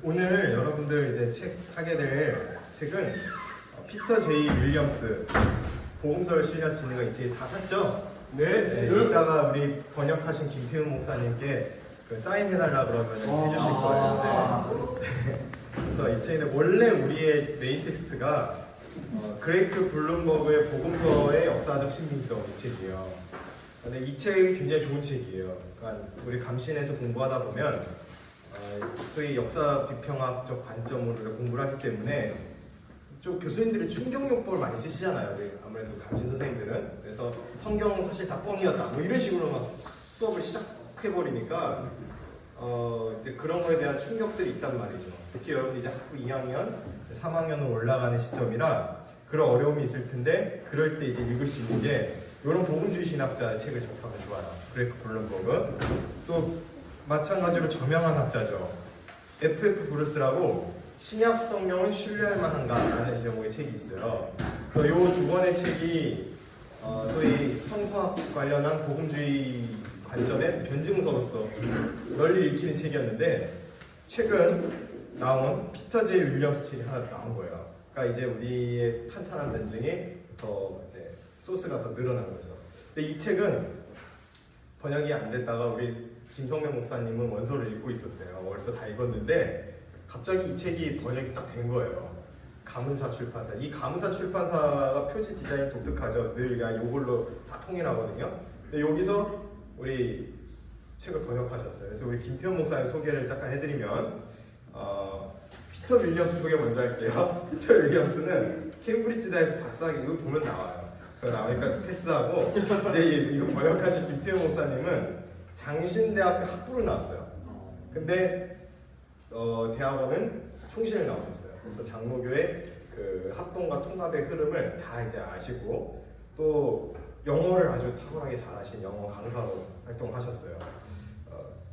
오늘 여러분들 이제 책 하게 될 책은 피터 제이 윌리엄스 복음서를 실릴 수 있는 거 이 책 다 샀죠? 네. 이따가 우리 번역하신 김태훈 목사님께 그 사인해달라 그러면 해주실 거예요. 네. 그래서 이 책은 원래 우리의 메인 텍스트가 그레이크 블룸버그의 복음서의 역사적 신빙성 이 책이에요. 근데 이 책이 굉장히 좋은 책이에요. 그러니까 우리 감신에서 공부하다 보면 소위 역사 비평학적 관점으로 공부를 하기 때문에 좀 교수님들이 충격요법을 많이 쓰시잖아요. 우리 아무래도 감신 선생님들은. 그래서 성경은 사실 다 뻥이었다 뭐 이런 식으로 막 수업을 시작해버리니까 이제 그런 거에 대한 충격들이 있단 말이죠. 특히 여러분 이제 학부 2학년, 3학년으로 올라가는 시점이라 그런 어려움이 있을 텐데 그럴 때 이제 읽을 수 있는 게 이런 복음주의 신학자의 책을 접하면 좋아요. 그레이크 블룸버그. 또 마찬가지로 저명한 학자죠. F.F. 브루스라고 신약 성경은 신뢰할 만한가 라는 제목의 책이 있어요. 그래서 이 두 권의 책이 소위 성서학 관련한 복음주의 관점의 변증서로서 널리 읽히는 책이었는데 최근 나온 피터 제이 윌리엄스 책이 하나 나온 거예요. 그러니까 이제 우리의 탄탄한 변증이 더 이제 소스가 더 늘어난 거죠. 근데 이 책은 번역이 안 됐다가 우리 김성명 목사님은 원서를 읽고 있었대요. 벌써 다 읽었는데 갑자기 이 책이 번역이 딱 된 거예요. 가문사 출판사. 이 가문사 출판사가 표지 디자인이 독특하죠. 늘 이걸로 다 통일하거든요. 근데 여기서 우리 책을 번역하셨어요. 그래서 우리 김태훈 목사님 소개를 잠깐 해드리면 피터 윌리엄스 소개 먼저 할게요. 피터 윌리엄스는 케임브리지 대학에서 박사학위 이거 보면 나와요. 나오니까 패스하고 이제 이거 번역하신 김태훈 목사님은 장신대학교 학부를 나왔어요. 근데 대학원은 총신을 나오셨어요. 그래서 장로교의 그 합동과 통합의 흐름을 다 이제 아시고 또 영어를 아주 탁월하게 잘하신 영어 강사로 활동하셨어요.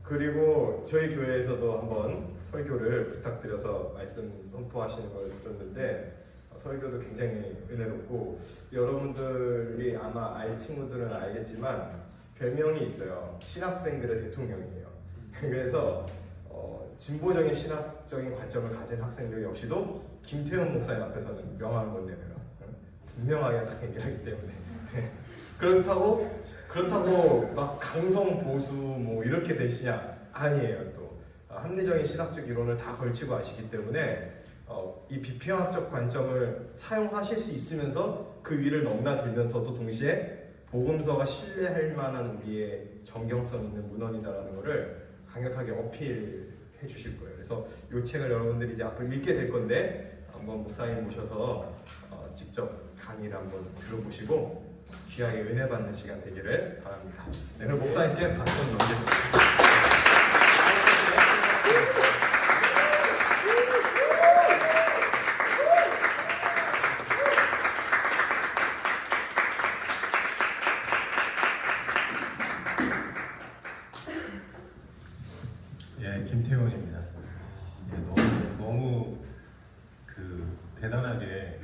그리고 저희 교회에서도 한번 설교를 부탁드려서 말씀 선포하시는 걸 들었는데 설교도 굉장히 은혜롭고 여러분들이 아마 알 친구들은 알겠지만 별명이 있어요. 신학생들의 대통령이에요. 그래서 진보적인 신학적인 관점을 가진 학생들 역시도 김태훈 목사님 앞에서는 명함을 못 내밀어요. 분명하게 딱 얘기하기 때문에. 네. 그렇다고 막 강성 보수 뭐 이렇게 되시냐? 아니에요. 또 합리적인 신학적 이론을 다 걸치고 하시기 때문에 이 비평학적 관점을 사용하실 수 있으면서 그 위를 넘나들면서도 동시에 복음서가 신뢰할 만한 우리의 정경성 있는 문헌이다라는 것을 강력하게 어필해 주실 거예요. 그래서 이 책을 여러분들이 이제 앞으로 읽게 될 건데 한번 목사님 모셔서 직접 강의를 한번 들어보시고 귀하게 은혜 받는 시간 되기를 바랍니다. 네, 그럼 목사님께 박수 넘기겠습니다. 김태훈입니다. 너무 대단하게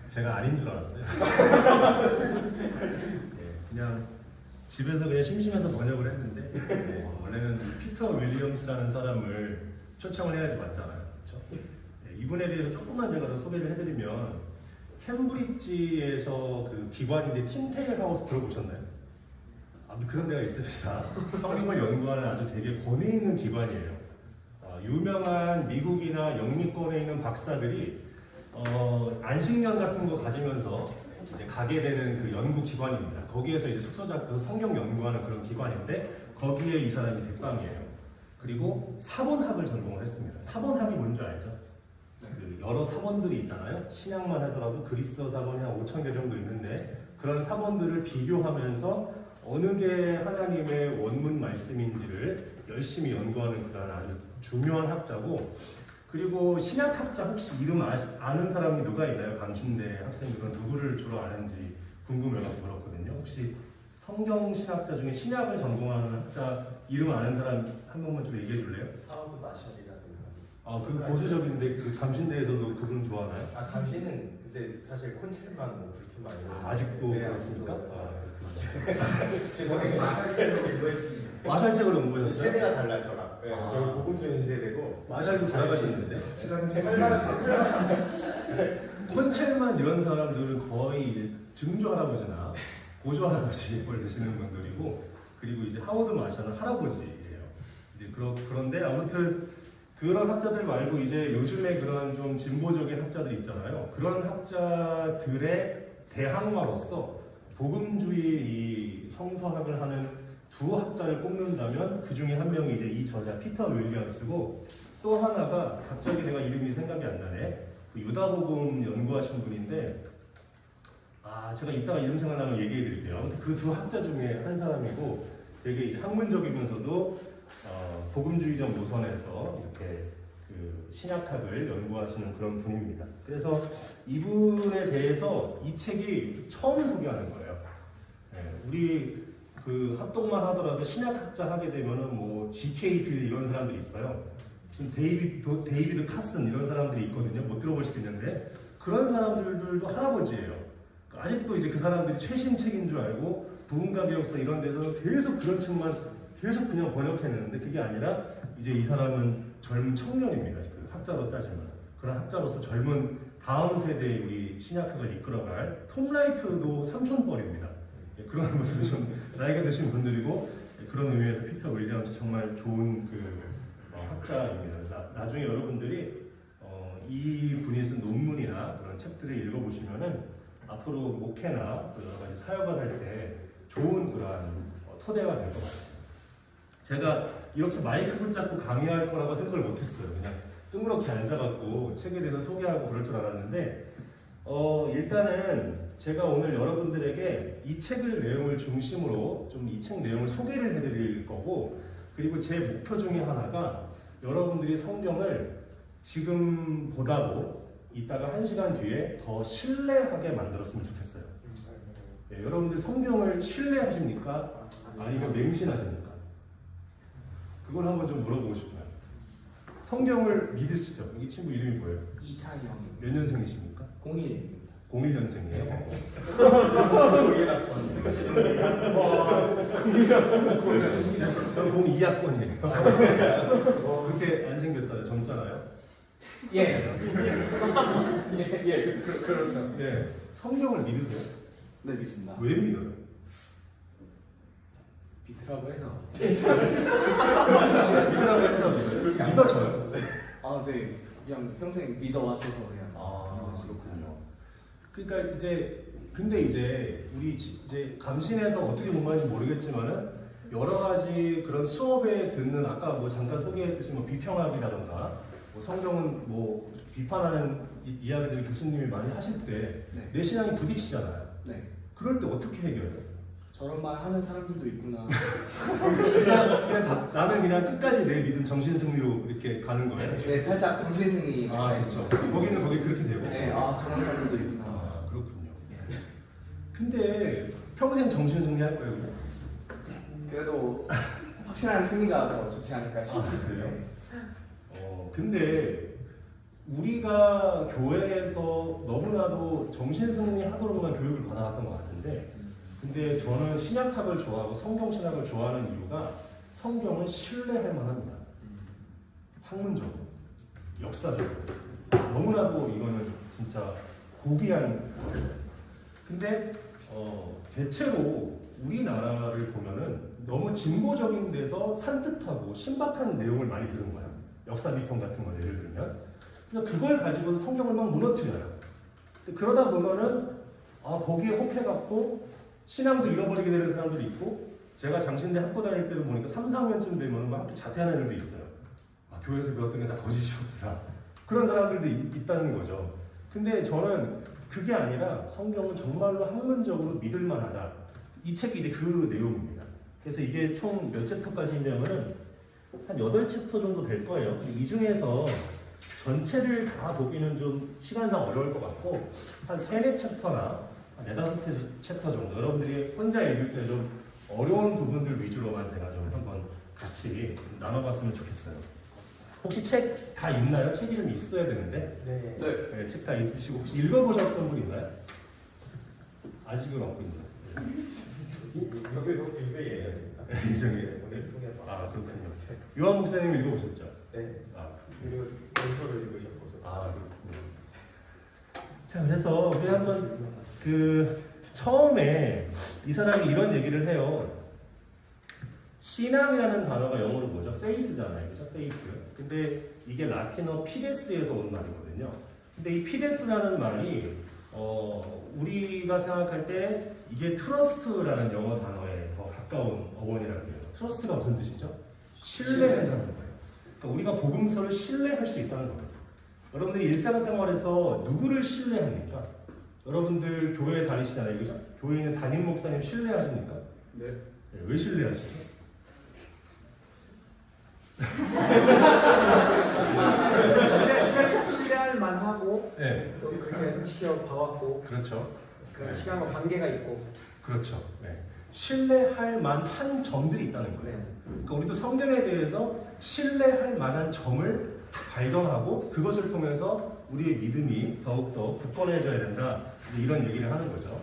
제가 아닌 줄 알았어요. 그냥 집에서 그냥 심심해서 번역을 했는데 원래는 피터 윌리엄스라는 사람을 초청을 해야지 맞잖아요. 그렇죠? 이분에 대해서 조금만 제가 더 소개를 해드리면 캠브리지에서 그 기관인데 틴테일 하우스 들어보셨나요? 아무튼 그런 데가 있습니다. 성경을 연구하는 아주 되게 권위 있는 기관이에요. 유명한 미국이나 영미권에 있는 박사들이 안식년 같은 거 가지면서 이제 가게 되는 그 연구 기관입니다. 거기에서 이제 숙소 잡고 성경 연구하는 그런 기관인데 거기에 이 사람이 대빵이에요. 그리고 사본학을 전공을 했습니다. 사본학이 뭔지 알죠? 그 여러 사본들이 있잖아요. 신약만 하더라도 그리스어 사본이 한 5,000개 정도 있는데 그런 사본들을 비교하면서 어느 게 하나님의 원문 말씀인지를 열심히 연구하는 그런 아주 중요한 학자고 그리고 신약학자 혹시 이름 아는 사람이 누가 있나요? 감신대 학생들은 누구를 주로 아는지 궁금해서 그렇거든요. 혹시 성경신학자 중에 신약을 전공하는 학자 이름 아는 사람 한 번만 좀 얘기해 줄래요? 하워드 마샬이라든가. 그 보수적인데 그 감신대에서도 그분 좋아하나요? 감신은 그때 사실 콘셉트만 뭐 불투만 아직도 네, 그렇습니까? 죄송해요. 마샬책으로 공부했습니다. 마샬책으로 공부하셨어요? 세대가 달라요 저랑. 네, 저희 보금준 세대고 마샬도 돌아가셨는데 시간 콘첼만 이런 사람들은 거의 이제 증조 할아버지나 고조 할아버지를 되시는 분들이고, 그리고 이제 하워드 마샬은 할아버지예요. 이제 그런데 아무튼 그런 학자들 말고 이제 요즘에 그런 좀 진보적인 학자들 있잖아요. 그런 학자들의 대항마로서 복음주의 이 성서학을 하는 두 학자를 꼽는다면 그 중에 한 명이 이제 이 저자 피터 윌리엄스고, 또 하나가 갑자기 내가 이름이 생각이 안 나네. 그 유다복음 연구하신 분인데, 제가 이따가 이름 생각나면 얘기해 드릴게요. 아무튼 그 두 학자 중에 한 사람이고, 되게 이제 학문적이면서도 복음주의적 노선에서 이렇게 그 신약학을 연구하시는 그런 분입니다. 그래서 이분에 대해서 이 책이 처음 소개하는 거예요. 우리 그 합동만 하더라도 신약학자 하게 되면은 뭐 G.K. 빌 이런 사람들이 있어요. 무슨 데이비드 카슨 이런 사람들이 있거든요. 못 들어볼 수도 있는데 그런 사람들도 할아버지예요. 아직도 이제 그 사람들이 최신 책인 줄 알고 부흥과 개혁서 이런 데서 계속 그런 책만 계속 그냥 번역해내는데, 그게 아니라 이제 이 사람은 젊은 청년입니다. 지금 학자로 따지면 그런 학자로서 젊은 다음 세대의 우리 신약학을 이끌어갈 톰 라이트도 삼촌뻘입니다. 그런 모습이 좀 나이가 드신 분들이고, 그런 의미에서 피터 윌리엄스 정말 좋은 그 학자입니다. 나중에 여러분들이 이 분이 쓴 논문이나 그런 책들을 읽어보시면은 앞으로 목회나 여러 가지 사역을 할 때 좋은 그러한 토대가 될 것 같아요. 제가 이렇게 마이크 붙잡고 강의할 거라고 생각을 못했어요. 그냥 둥그렇게 앉아갖고 책에 대해서 소개하고 그럴 줄 알았는데, 일단은 제가 오늘 여러분들에게 이 책의 내용을 중심으로 좀 이 책 내용을 소개를 해드릴 거고, 그리고 제 목표 중에 하나가 여러분들이 성경을 지금보다도 이따가 1시간 뒤에 더 신뢰하게 만들었으면 좋겠어요. 여러분들 성경을 신뢰하십니까? 아니면 맹신하십니까? 그걸 한번 좀 물어보고 싶어요. 성경을 믿으시죠? 여기 친구 이름이 뭐예요? 이찬영. 몇 년생이십니까? 01입니다. 01년생이에요. 저는 02학번이에요. 그렇게 안 생겼잖아요. 젊잖아요. 예. 그렇죠. 네. 성경을 믿으세요? 네, 믿습니다. 왜 믿어요? 믿으라고 해서. 믿으라고 해서 믿어요? 믿어져요? 네. 그냥 평생 믿어왔어서 그냥. 그렇군요. 그러니까 근데 이제 우리 이제 감신해서 어떻게 본 건지 모르겠지만은 여러 가지 그런 수업에 듣는, 아까 뭐 잠깐 소개했듯이 뭐 비평학이라던가 뭐 성경은 뭐 비판하는 이야기들을 교수님이 많이 하실 때 내 신앙이 부딪히잖아요. 네. 그럴 때 어떻게 해결해요? 저런 말 하는 사람들도 있구나. 나는 그냥 끝까지 내 믿음 정신승리로 이렇게 가는 거예요. 네, 살짝 정신승리. 그렇죠. 거기는 거기 그렇게 되고. 네, 저런 사람들도 있구나. 그렇군요. 근데 평생 정신승리 할 거예요? 그래도 확실한 승리가 더 좋지 않을까 싶어요. 그래요? 근데 우리가 교회에서 너무나도 정신승리 하도록만 교육을 받아왔던 것 같은데, 근데 저는 신약학을 좋아하고 성경신학을 좋아하는 이유가 성경은 신뢰할 만합니다. 학문적으로, 역사적으로. 너무나도 이거는 진짜 고귀한. 근데 대체로 우리나라를 보면은 너무 진보적인 데서 산뜻하고 신박한 내용을 많이 들은 거야. 역사 비평 같은 거 예를 들면. 그러니까 그걸 가지고서 성경을 막 무너뜨려요. 그러다 보면은 거기에 혹해갖고 신앙도 잃어버리게 되는 사람들이 있고, 제가 장신대 학교 다닐 때도 보니까 3, 4학년쯤 되면 막 학교 자퇴하는 애들도 있어요. 교회에서 배웠던 게 다 거짓이었구나. 그런 사람들도 있다는 거죠. 근데 저는 그게 아니라 성경은 정말로 학문적으로 믿을 만하다. 이 책이 이제 그 내용입니다. 그래서 이게 총 몇 챕터까지 있냐면은 한 8챕터 정도 될 거예요. 이 중에서 전체를 다 보기는 좀 시간상 어려울 것 같고, 한 3, 4챕터나 4, 5챕터 정도 여러분들이 혼자 읽을 때 좀 어려운 부분들 위주로만 제가 좀 한번 같이 나눠봤으면 좋겠어요. 혹시 책 다 있나요? 책 이름이 있어야 되는데. 네, 책 다 있으시고 혹시 읽어보셨던 분 있나요? 아직은 없군요. 이거 예전입니다. 예전에. 오늘 소개해 그렇군요. 요한 목사님 읽어보셨죠? 네. 아, 그리고 원서를 읽으셨고서. 그렇군요. 자, 그래서 우리 한번 처음에 이 사람이 이런 얘기를 해요. 신앙이라는 단어가 영어로 뭐죠? faith잖아요. 그죠? faith. 근데 이게 라틴어 피데스에서 온 말이거든요. 근데 이 피데스라는 말이 우리가 생각할 때 이게 트러스트라는 영어 단어에 더 가까운 어원이라고 해요. 트러스트가 무슨 뜻이죠? 신뢰한다는 거예요. 그러니까 우리가 복음서를 신뢰할 수 있다는 겁니다. 여러분들이 일상생활에서 누구를 신뢰합니까? 여러분들 교회 다니시잖아요. 그죠? 교회에 있는 담임 목사님 신뢰하십니까? 네. 네, 왜 신뢰하시죠? 신뢰할 만하고 네. 또 그렇게 지켜봐왔고 그렇죠. 그런 네. 시간과 관계가 있고 그렇죠. 네. 신뢰할 만한 점들이 있다는 거예요. 그러니까 우리도 성경에 대해서 신뢰할 만한 점을 발견하고 그것을 통해서 우리의 믿음이 더욱더 굳건해져야 된다. 이제 이런 얘기를 하는 거죠.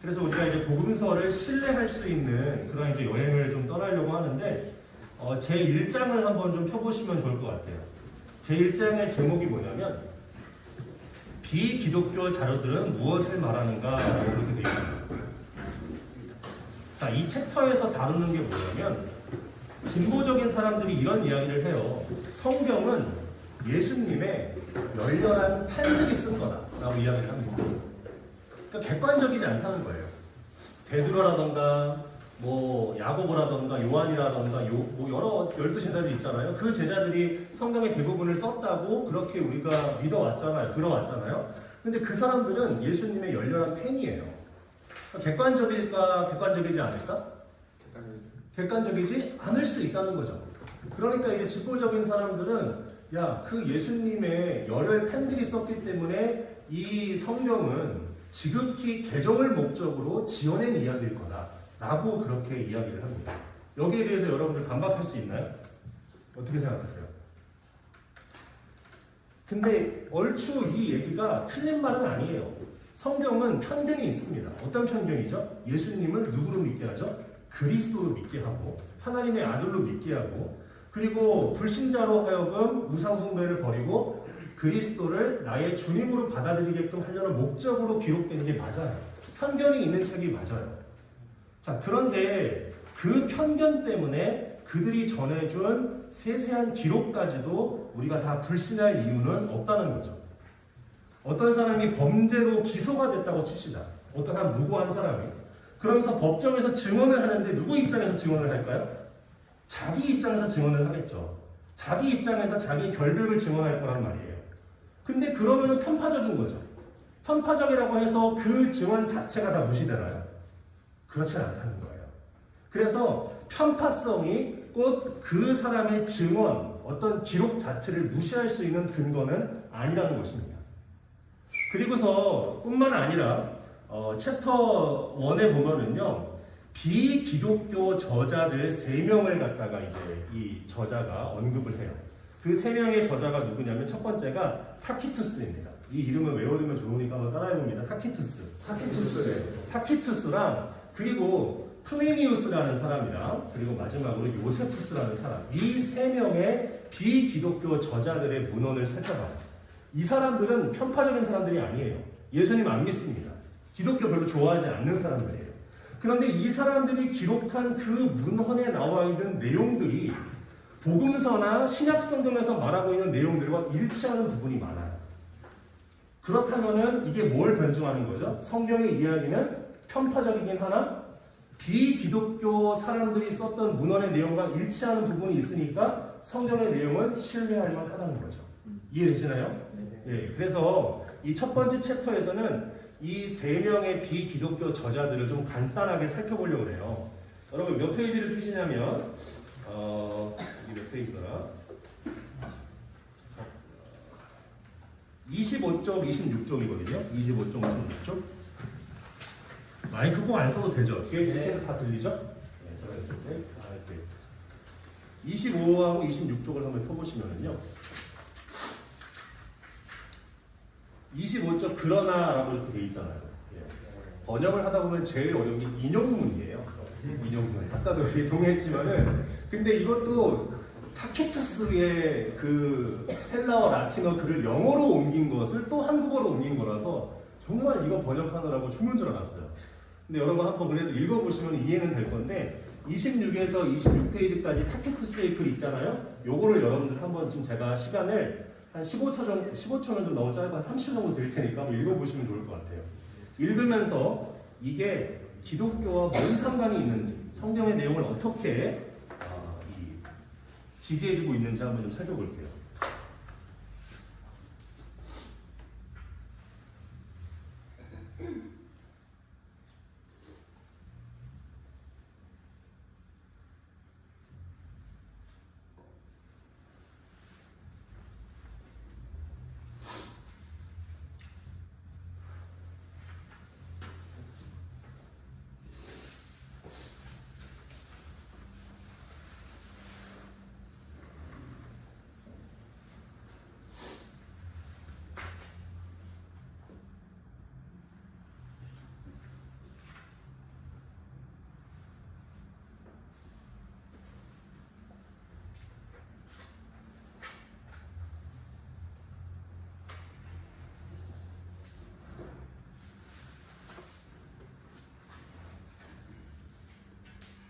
그래서 우리가 이제 복음서를 신뢰할 수 있는 그런 이제 여행을 좀 떠나려고 하는데 제 1장을 한번 좀 펴보시면 좋을 것 같아요. 제 1장의 제목이 뭐냐면 비기독교 자료들은 무엇을 말하는가라고 그렇게 되어 있습니다. 자, 이 챕터에서 다루는 게 뭐냐면 진보적인 사람들이 이런 이야기를 해요. 성경은 예수님의 열렬한 팬들이 쓴 거다라고 이야기를 합니다. 그러니까 객관적이지 않다는 거예요. 베드로라던가 뭐 야고보라던가 요한이라던가 뭐 여러 12제자들이 있잖아요. 그 제자들이 성경의 대부분을 썼다고 그렇게 우리가 믿어왔잖아요. 들어왔잖아요. 근데 그 사람들은 예수님의 열렬한 팬이에요. 객관적일까? 객관적이지 않을까? 객관적이지 않을 수 있다는 거죠. 그러니까 이제 진보적인 사람들은 그 예수님의 열혈 팬들이 썼기 때문에 이 성경은 지극히 개정을 목적으로 지어낸 이야기일 거다라고 그렇게 이야기를 합니다. 여기에 대해서 여러분들 반박할 수 있나요? 어떻게 생각하세요? 근데 얼추 이 얘기가 틀린 말은 아니에요. 성경은 편견이 있습니다. 어떤 편견이죠? 예수님을 누구로 믿게 하죠? 그리스도로 믿게 하고 하나님의 아들로 믿게 하고 그리고 불신자로 하여금 우상숭배를 버리고 그리스도를 나의 주님으로 받아들이게끔 하려는 목적으로 기록된 게 맞아요. 편견이 있는 책이 맞아요. 자, 그런데 그 편견 때문에 그들이 전해준 세세한 기록까지도 우리가 다 불신할 이유는 없다는 거죠. 어떤 사람이 범죄로 기소가 됐다고 칩시다. 어떤 한 무고한 사람이. 그러면서 법정에서 증언을 하는데 누구 입장에서 증언을 할까요? 자기 입장에서 증언을 하겠죠. 자기 입장에서 자기 결백을 증언할 거란 말이에요. 근데 그러면 편파적인 거죠. 편파적이라고 해서 그 증언 자체가 다 무시되나요? 그렇지 않다는 거예요. 그래서 편파성이 꼭 그 사람의 증언, 어떤 기록 자체를 무시할 수 있는 근거는 아니라는 것입니다. 그리고서 뿐만 아니라 챕터 1에 보면은요, 비기독교 저자들 3명을 갖다가 이제 이 저자가 언급을 해요. 그 3명의 저자가 누구냐면 첫 번째가 타키투스입니다. 이 이름을 외워두면 좋으니까 한번 따라해봅니다. 타키투스랑 그리고 플레니우스라는 사람이랑 그리고 마지막으로 요세푸스라는 사람, 이 3명의 비기독교 저자들의 문헌을 살펴봐요. 이 사람들은 편파적인 사람들이 아니에요. 예수님 안 믿습니다. 기독교 별로 좋아하지 않는 사람들이에요. 그런데 이 사람들이 기록한 그 문헌에 나와 있는 내용들이 복음서나 신약성경에서 말하고 있는 내용들과 일치하는 부분이 많아요. 그렇다면은 이게 뭘 변증하는 거죠? 성경의 이야기는 편파적이긴 하나 비기독교 사람들이 썼던 문헌의 내용과 일치하는 부분이 있으니까 성경의 내용은 신뢰할 만하다는 거죠. 이해되시나요? 예, 그래서 이 첫 번째 챕터에서는 이 3명의 비기독교 저자들을 좀 간단하게 살펴보려고 해요. 여러분 몇 페이지를 펴시냐면 이게 몇 페이지더라? 25쪽, 26쪽이거든요. 25쪽, 26쪽. 마이크 꼭 안 써도 되죠? 뒤에 다 들리죠? 네, 제가 이렇게 25하고 26쪽을 한번 펴보시면요. 25쪽 그러나라고 이렇게 돼 있잖아요. 예. 번역을 하다 보면 제일 어려운 게 인용문이에요. 인용문. 아까도 이렇게 동의했지만은 근데 이것도 타키투스의 그 헬라어 라틴어 글을 영어로 옮긴 것을 또 한국어로 옮긴 거라서 정말 이거 번역하느라고 죽는 줄 알았어요. 근데 여러분 한번 그래도 읽어보시면 이해는 될 건데 26에서 26페이지까지 타키투스의 글 있잖아요. 요거를 여러분들 한번 좀 제가 시간을 한 15초는 좀 너무 짧아 30초 정도 드릴 테니까 한번 읽어보시면 좋을 것 같아요. 읽으면서 이게 기독교와 뭔 상관이 있는지 성경의 내용을 어떻게 지지해주고 있는지 한번 좀 살펴볼게요.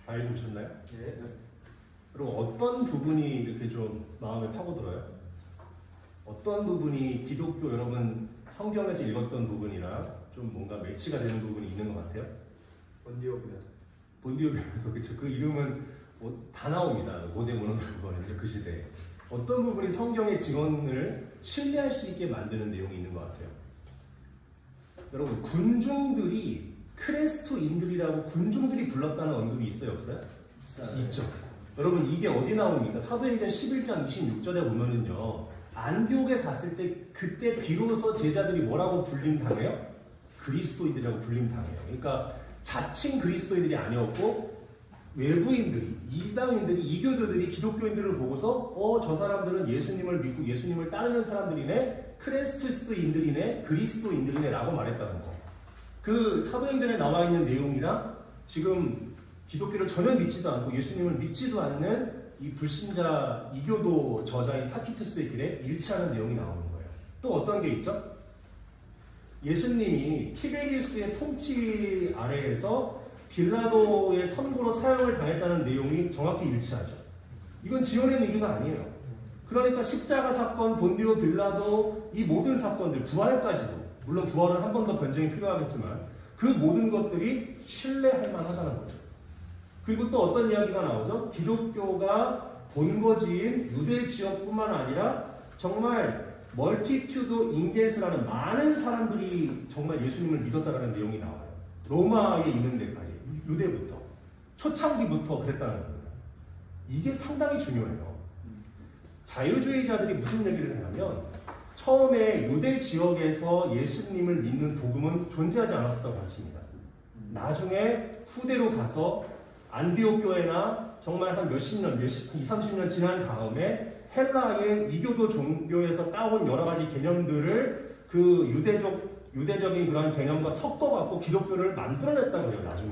다 읽으셨나요? 네. 그리고 어떤 부분이 이렇게 좀 마음에 파고들어요? 어떤 부분이 기독교 여러분 성경에서 읽었던 부분이랑 좀 뭔가 매치가 되는 부분이 있는 것 같아요? 본디오비아도 그렇죠. 그 이름은 다 나옵니다. 고대 문헌들은 이제 그 시대에 어떤 부분이 성경의 증언을 신뢰할 수 있게 만드는 내용이 있는 것 같아요. 여러분 군중들이 크레스토인들이라고 군중들이 불렀다는 언급이 있어요, 없어요? 있죠. 여러분 이게 어디 나옵니까? 사도행전 11장 26절에 보면은요. 안디옥에 갔을 때 그때 비로소 제자들이 뭐라고 불림당해요? 그리스도인들이라고 불림당해요. 그러니까 자칭 그리스도인들이 아니었고 외부인들이, 이방인들이, 이교도들이 기독교인들을 보고서 저 사람들은 예수님을 믿고 예수님을 따르는 사람들이네, 크리스토인들이네, 그리스도인들이네 라고 말했다는 거. 그 사도행전에 나와 있는 내용이랑 지금 기독교를 전혀 믿지도 않고 예수님을 믿지도 않는 이 불신자 이교도 저자인 타키투스의 글에 일치하는 내용이 나오는 거예요. 또 어떤 게 있죠? 예수님이 티베리우스의 통치 아래에서 빌라도의 선고로 사형을 당했다는 내용이 정확히 일치하죠. 이건 지어낸 얘기가 아니에요. 그러니까 십자가 사건, 본디오 빌라도 이 모든 사건들, 부활까지도 물론 부활은 한 번 더 변증이 필요하겠지만 그 모든 것들이 신뢰할 만하다는 거죠. 그리고 또 어떤 이야기가 나오죠? 기독교가 본거지인 유대 지역뿐만 아니라 정말 멀티튜드 인겔스라는 많은 사람들이 정말 예수님을 믿었다라는 내용이 나와요. 로마에 있는 데까지, 유대부터, 초창기부터 그랬다는 겁니다. 이게 상당히 중요해요. 자유주의자들이 무슨 얘기를 하냐면 처음에 유대 지역에서 예수님을 믿는 복음은 존재하지 않았었다고 하십니다. 나중에 후대로 가서 안디옥 교회나 정말 한 몇십 년, 20, 30년 지난 다음에 헬라의 이교도 종교에서 따온 여러 가지 개념들을 그 유대적인 그런 개념과 섞어갖고 기독교를 만들어냈다고 해요, 나중에.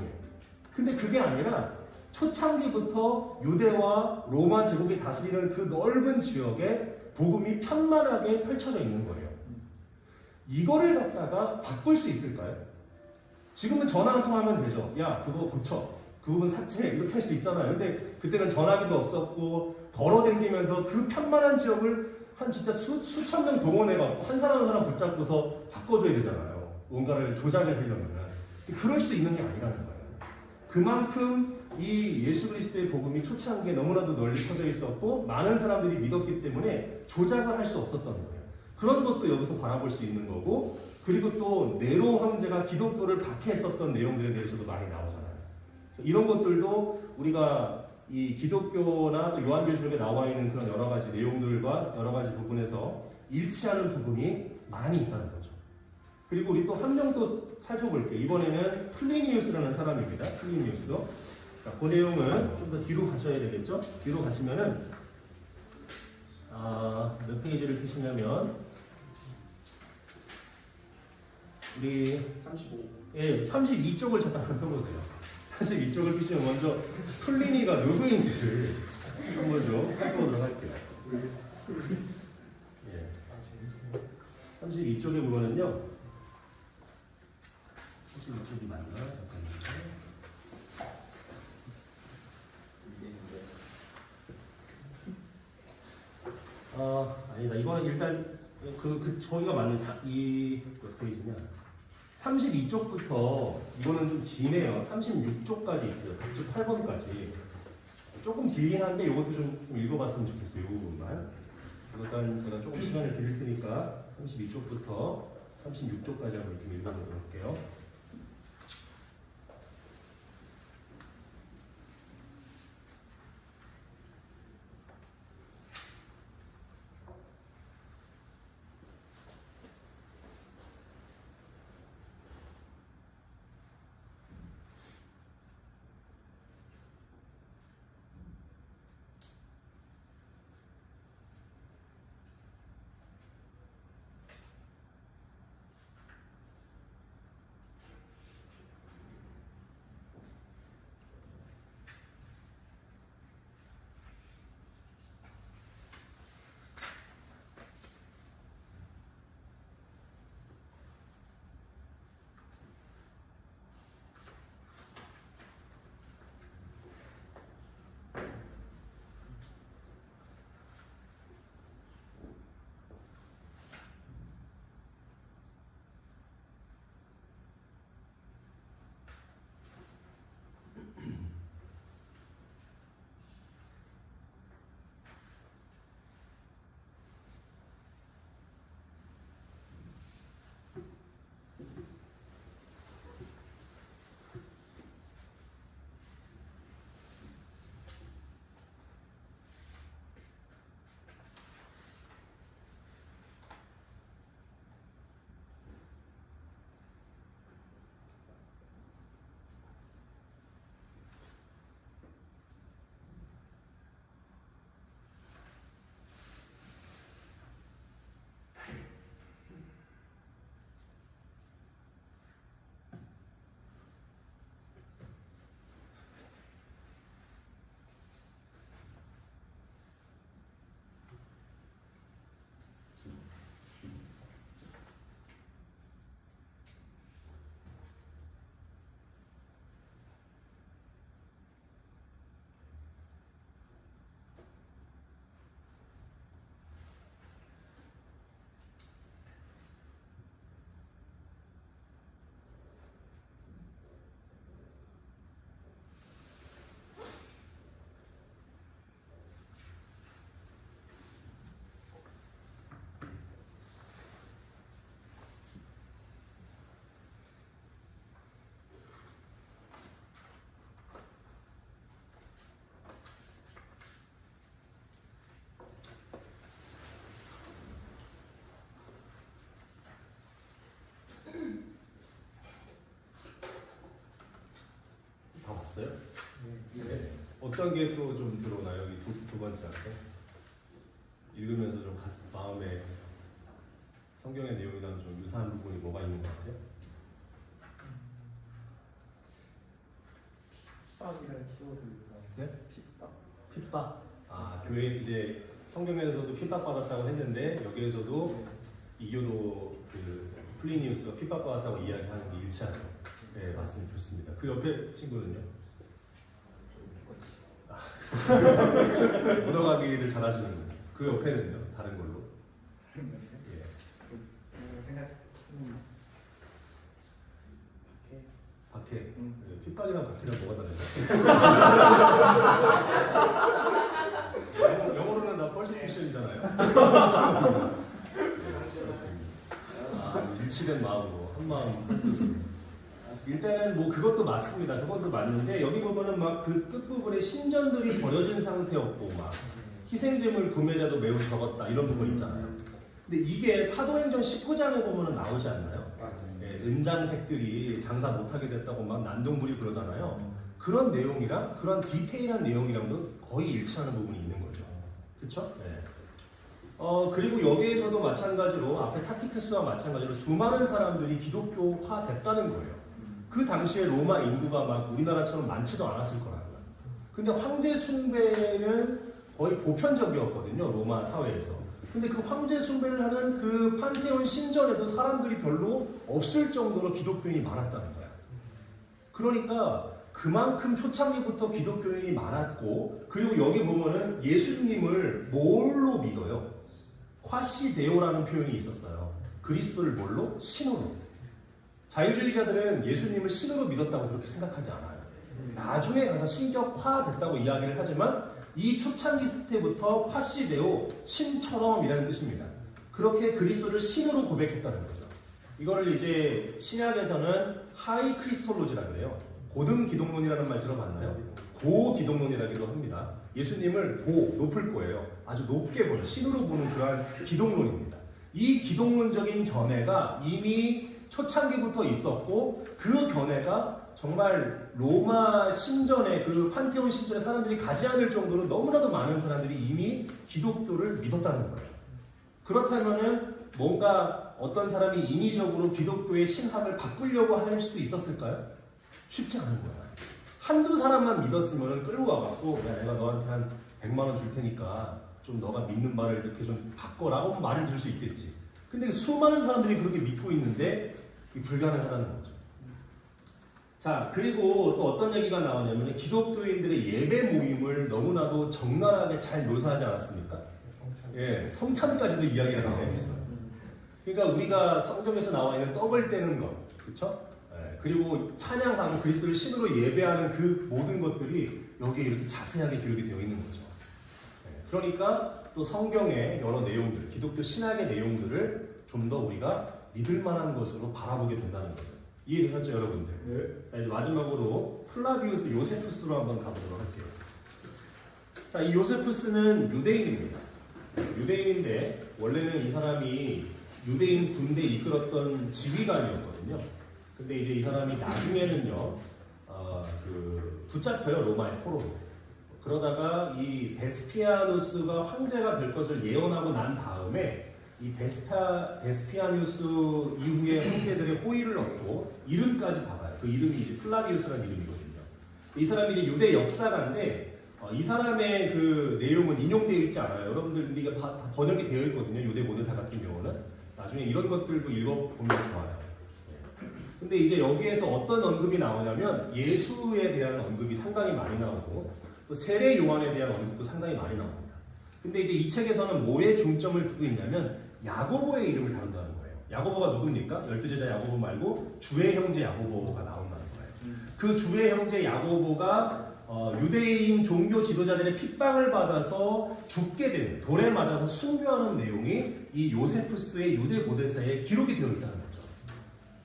근데 그게 아니라 초창기부터 유대와 로마 제국이 다스리는 그 넓은 지역에 복음이 편만하게 펼쳐져 있는 거예요. 이거를 갖다가 바꿀 수 있을까요? 지금은 전화 한 통 하면 되죠. 야, 그거 고쳐. 그 부분 삭제. 이렇게 할 수 있잖아요. 근데 그때는 전화기도 없었고 걸어다니면서 그 편만한 지역을 한 진짜 수천 명 동원해갖고 한 사람 한 사람 붙잡고서 바꿔줘야 되잖아요. 뭔가를 조작을 하려면. 그럴 수 있는 게 아니라는 거예요. 그만큼 이 예수 그리스도의 복음이 초창기에 너무나도 널리 퍼져 있었고 많은 사람들이 믿었기 때문에 조작을 할 수 없었던 거예요. 그런 것도 여기서 바라볼 수 있는 거고, 그리고 또 네로 황제가 기독교를 박해했었던 내용들에 대해서도 많이 나오잖아요. 이런 것들도 우리가 이 기독교나 또 요한계시록에 나와 있는 그런 여러 가지 내용들과 여러 가지 부분에서 일치하는 부분이 많이 있다는 거죠. 그리고 우리 또 한 명 또 살펴볼게요. 이번에는 플리니우스라는 사람입니다. 플리니우스. 자, 그 내용은 좀 더 뒤로 가셔야 되겠죠? 뒤로 가시면은 몇 페이지를 펴시냐면 우리 35. 예, 32쪽을 잠깐 펴보세요. 32쪽을 펴시면 먼저 플리니가 누구인지를 한번 좀 살펴보도록 할게요. 예. 32쪽에 보면은요. 32쪽이 맞나? 잠깐만요. 아니다. 이거는 일단 저희가 맞는 몇 페이지냐? 32쪽부터 이거는 좀 기네요. 36쪽까지 있어요. 108번까지. 조금 길긴 한데 이것도 좀 읽어봤으면 좋겠어요. 이 부분만. 일단 제가 조금 시간을 드릴 테니까 32쪽부터 36쪽까지 한번 좀 읽어보도록 할게요. 다 봤어요? 네. 어떤 게 또 좀 들어오나요? 여기 두 번째 학생? 읽으면서 좀 마음에 성경의 내용이랑 좀 유사한 부분이 뭐가 있는 것 같아요? 핍박이라는 키워드가 네? 핍박. 핍박. 아, 교회 이제 성경에서도 핍박받았다고 했는데 여기에서도 이교도 그 플리니우스가 핍박받았다고 이야기하는 게 일치하죠. 네, 맞습니다. 좋습니다. 그 옆에 친구는요? 묻어가기를 잘하시는 그 옆에는요? 다른 걸로? 예. 생각. 박해. 네, 핍박이랑 박해랑 뭐가 다르죠? 영어로는 나 퍼시큐션이잖아요. 일치된 마음으로 한 마음 한 뜻으로. 일단은 뭐 그것도 맞습니다. 그것도 맞는데 여기 보면은 막 그 끝부분에 신전들이 버려진 상태였고 막 희생제물 구매자도 매우 적었다 이런 부분 있잖아요. 근데 이게 사도행전 19장에 보면은 나오지 않나요? 맞아요. 네, 은장색들이 장사 못하게 됐다고 막 난동부리 그러잖아요. 그런 내용이랑 그런 디테일한 내용이랑도 거의 일치하는 부분이 있는 거죠. 그렇죠? 네. 그리고 여기에서도 마찬가지로 앞에 타키테스와 마찬가지로 수많은 사람들이 기독교화 됐다는 거예요. 그 당시에 로마 인구가 막 우리나라처럼 많지도 않았을 거라고요. 근데 황제 숭배는 거의 보편적이었거든요. 로마 사회에서. 근데 그 황제 숭배를 하는 그 판테온 신전에도 사람들이 별로 없을 정도로 기독교인이 많았다는 거야. 그러니까 그만큼 초창기부터 기독교인이 많았고, 그리고 여기 보면은 예수님을 뭘로 믿어요? 콰시데오라는 표현이 있었어요. 그리스도를 뭘로? 신으로. 자유주의자들은 예수님을 신으로 믿었다고 그렇게 생각하지 않아요. 나중에 가서 신격화됐다고 이야기를 하지만 이 초창기 때부터 콰시데오, 신처럼이라는 뜻입니다. 그렇게 그리스도를 신으로 고백했다는 거죠. 이거를 이제 신약에서는 하이 크리스톨로지라고 해요. 고등 기독론이라는 말 들어봤나요? 고 기독론이라기도 합니다. 예수님을 고, 높을 거예요. 아주 높게 보는, 신으로 보는 그러한 기독론입니다. 이 기독론적인 견해가 이미 초창기부터 있었고, 그 견해가 정말 로마 신전에, 그 판테온 신전에 사람들이 가지 않을 정도로 너무나도 많은 사람들이 이미 기독교를 믿었다는 거예요. 그렇다면은 뭔가 어떤 사람이 인위적으로 기독교의 신학을 바꾸려고 할 수 있었을까요? 쉽지 않은 거야. 한두 사람만 믿었으면 끌고 와갖고, 야, 내가 너한테 한 100만 원 줄 테니까 좀 너가 믿는 말을 이렇게 좀 바꿔라고 말을 들을 수 있겠지. 근데 수많은 사람들이 그렇게 믿고 있는데 불가능하다는 거죠. 자, 그리고 또 어떤 얘기가 나오냐면 기독교인들의 예배 모임을 너무나도 적나라하게 잘 묘사하지 않았습니까? 예, 성찬까지도 이야기가 나오고 있어요. 그러니까 우리가 성경에서 나와 있는 떡을 떼는 것, 그렇죠? 예, 그리고 찬양하는 그리스도를 신으로 예배하는 그 모든 것들이 여기에 이렇게 자세하게 기록이 되어 있는 거죠. 예, 그러니까 또 성경의 여러 내용들, 기독교 신학의 내용들을 좀 더 우리가 믿을 만한 것으로 바라보게 된다는 거죠. 이해되셨죠, 여러분들? 네. 자, 이제 마지막으로 플라비우스 요세푸스로 한번 가보도록 할게요. 자, 이 요세푸스는 유대인입니다. 유대인인데 원래는 이 사람이 유대인 군대 이끌었던 지휘관이었거든요. 근데 이제 이 사람이 나중에는요, 붙잡혀요, 로마의 포로로. 그러다가 이 베스피아누스가 황제가 될 것을 예언하고 난 다음에 이 베스피아누스 이후의 황제들의 호의를 얻고 이름까지 받아요. 그 이름이 이제 플라비우스라는 이름이거든요. 이 사람이 이제 유대 역사가인데 이 사람의 그 내용은 인용되어 있지 않아요. 여러분들 이게 다 번역이 되어 있거든요. 유대 모대사 같은 경우는 나중에 이런 것들도 읽어보면 좋아요. 근데 이제 여기에서 어떤 언급이 나오냐면 예수에 대한 언급이 상당히 많이 나오고 또 세례 요한에 대한 언급도 상당히 많이 나옵니다. 근데 이제 이 책에서는 뭐에 중점을 두고 있냐면 야고보의 이름을 다룬다는 거예요. 야고보가 누굽니까? 12제자 야고보 말고 주의 형제 야고보가 나온다는 거예요. 그 주의 형제 야고보가 유대인 종교 지도자들의 핍박을 받아서 죽게 된, 돌에 맞아서 순교하는 내용이 이 요세푸스의 유대 고대사에 기록이 되어 있다는 거죠.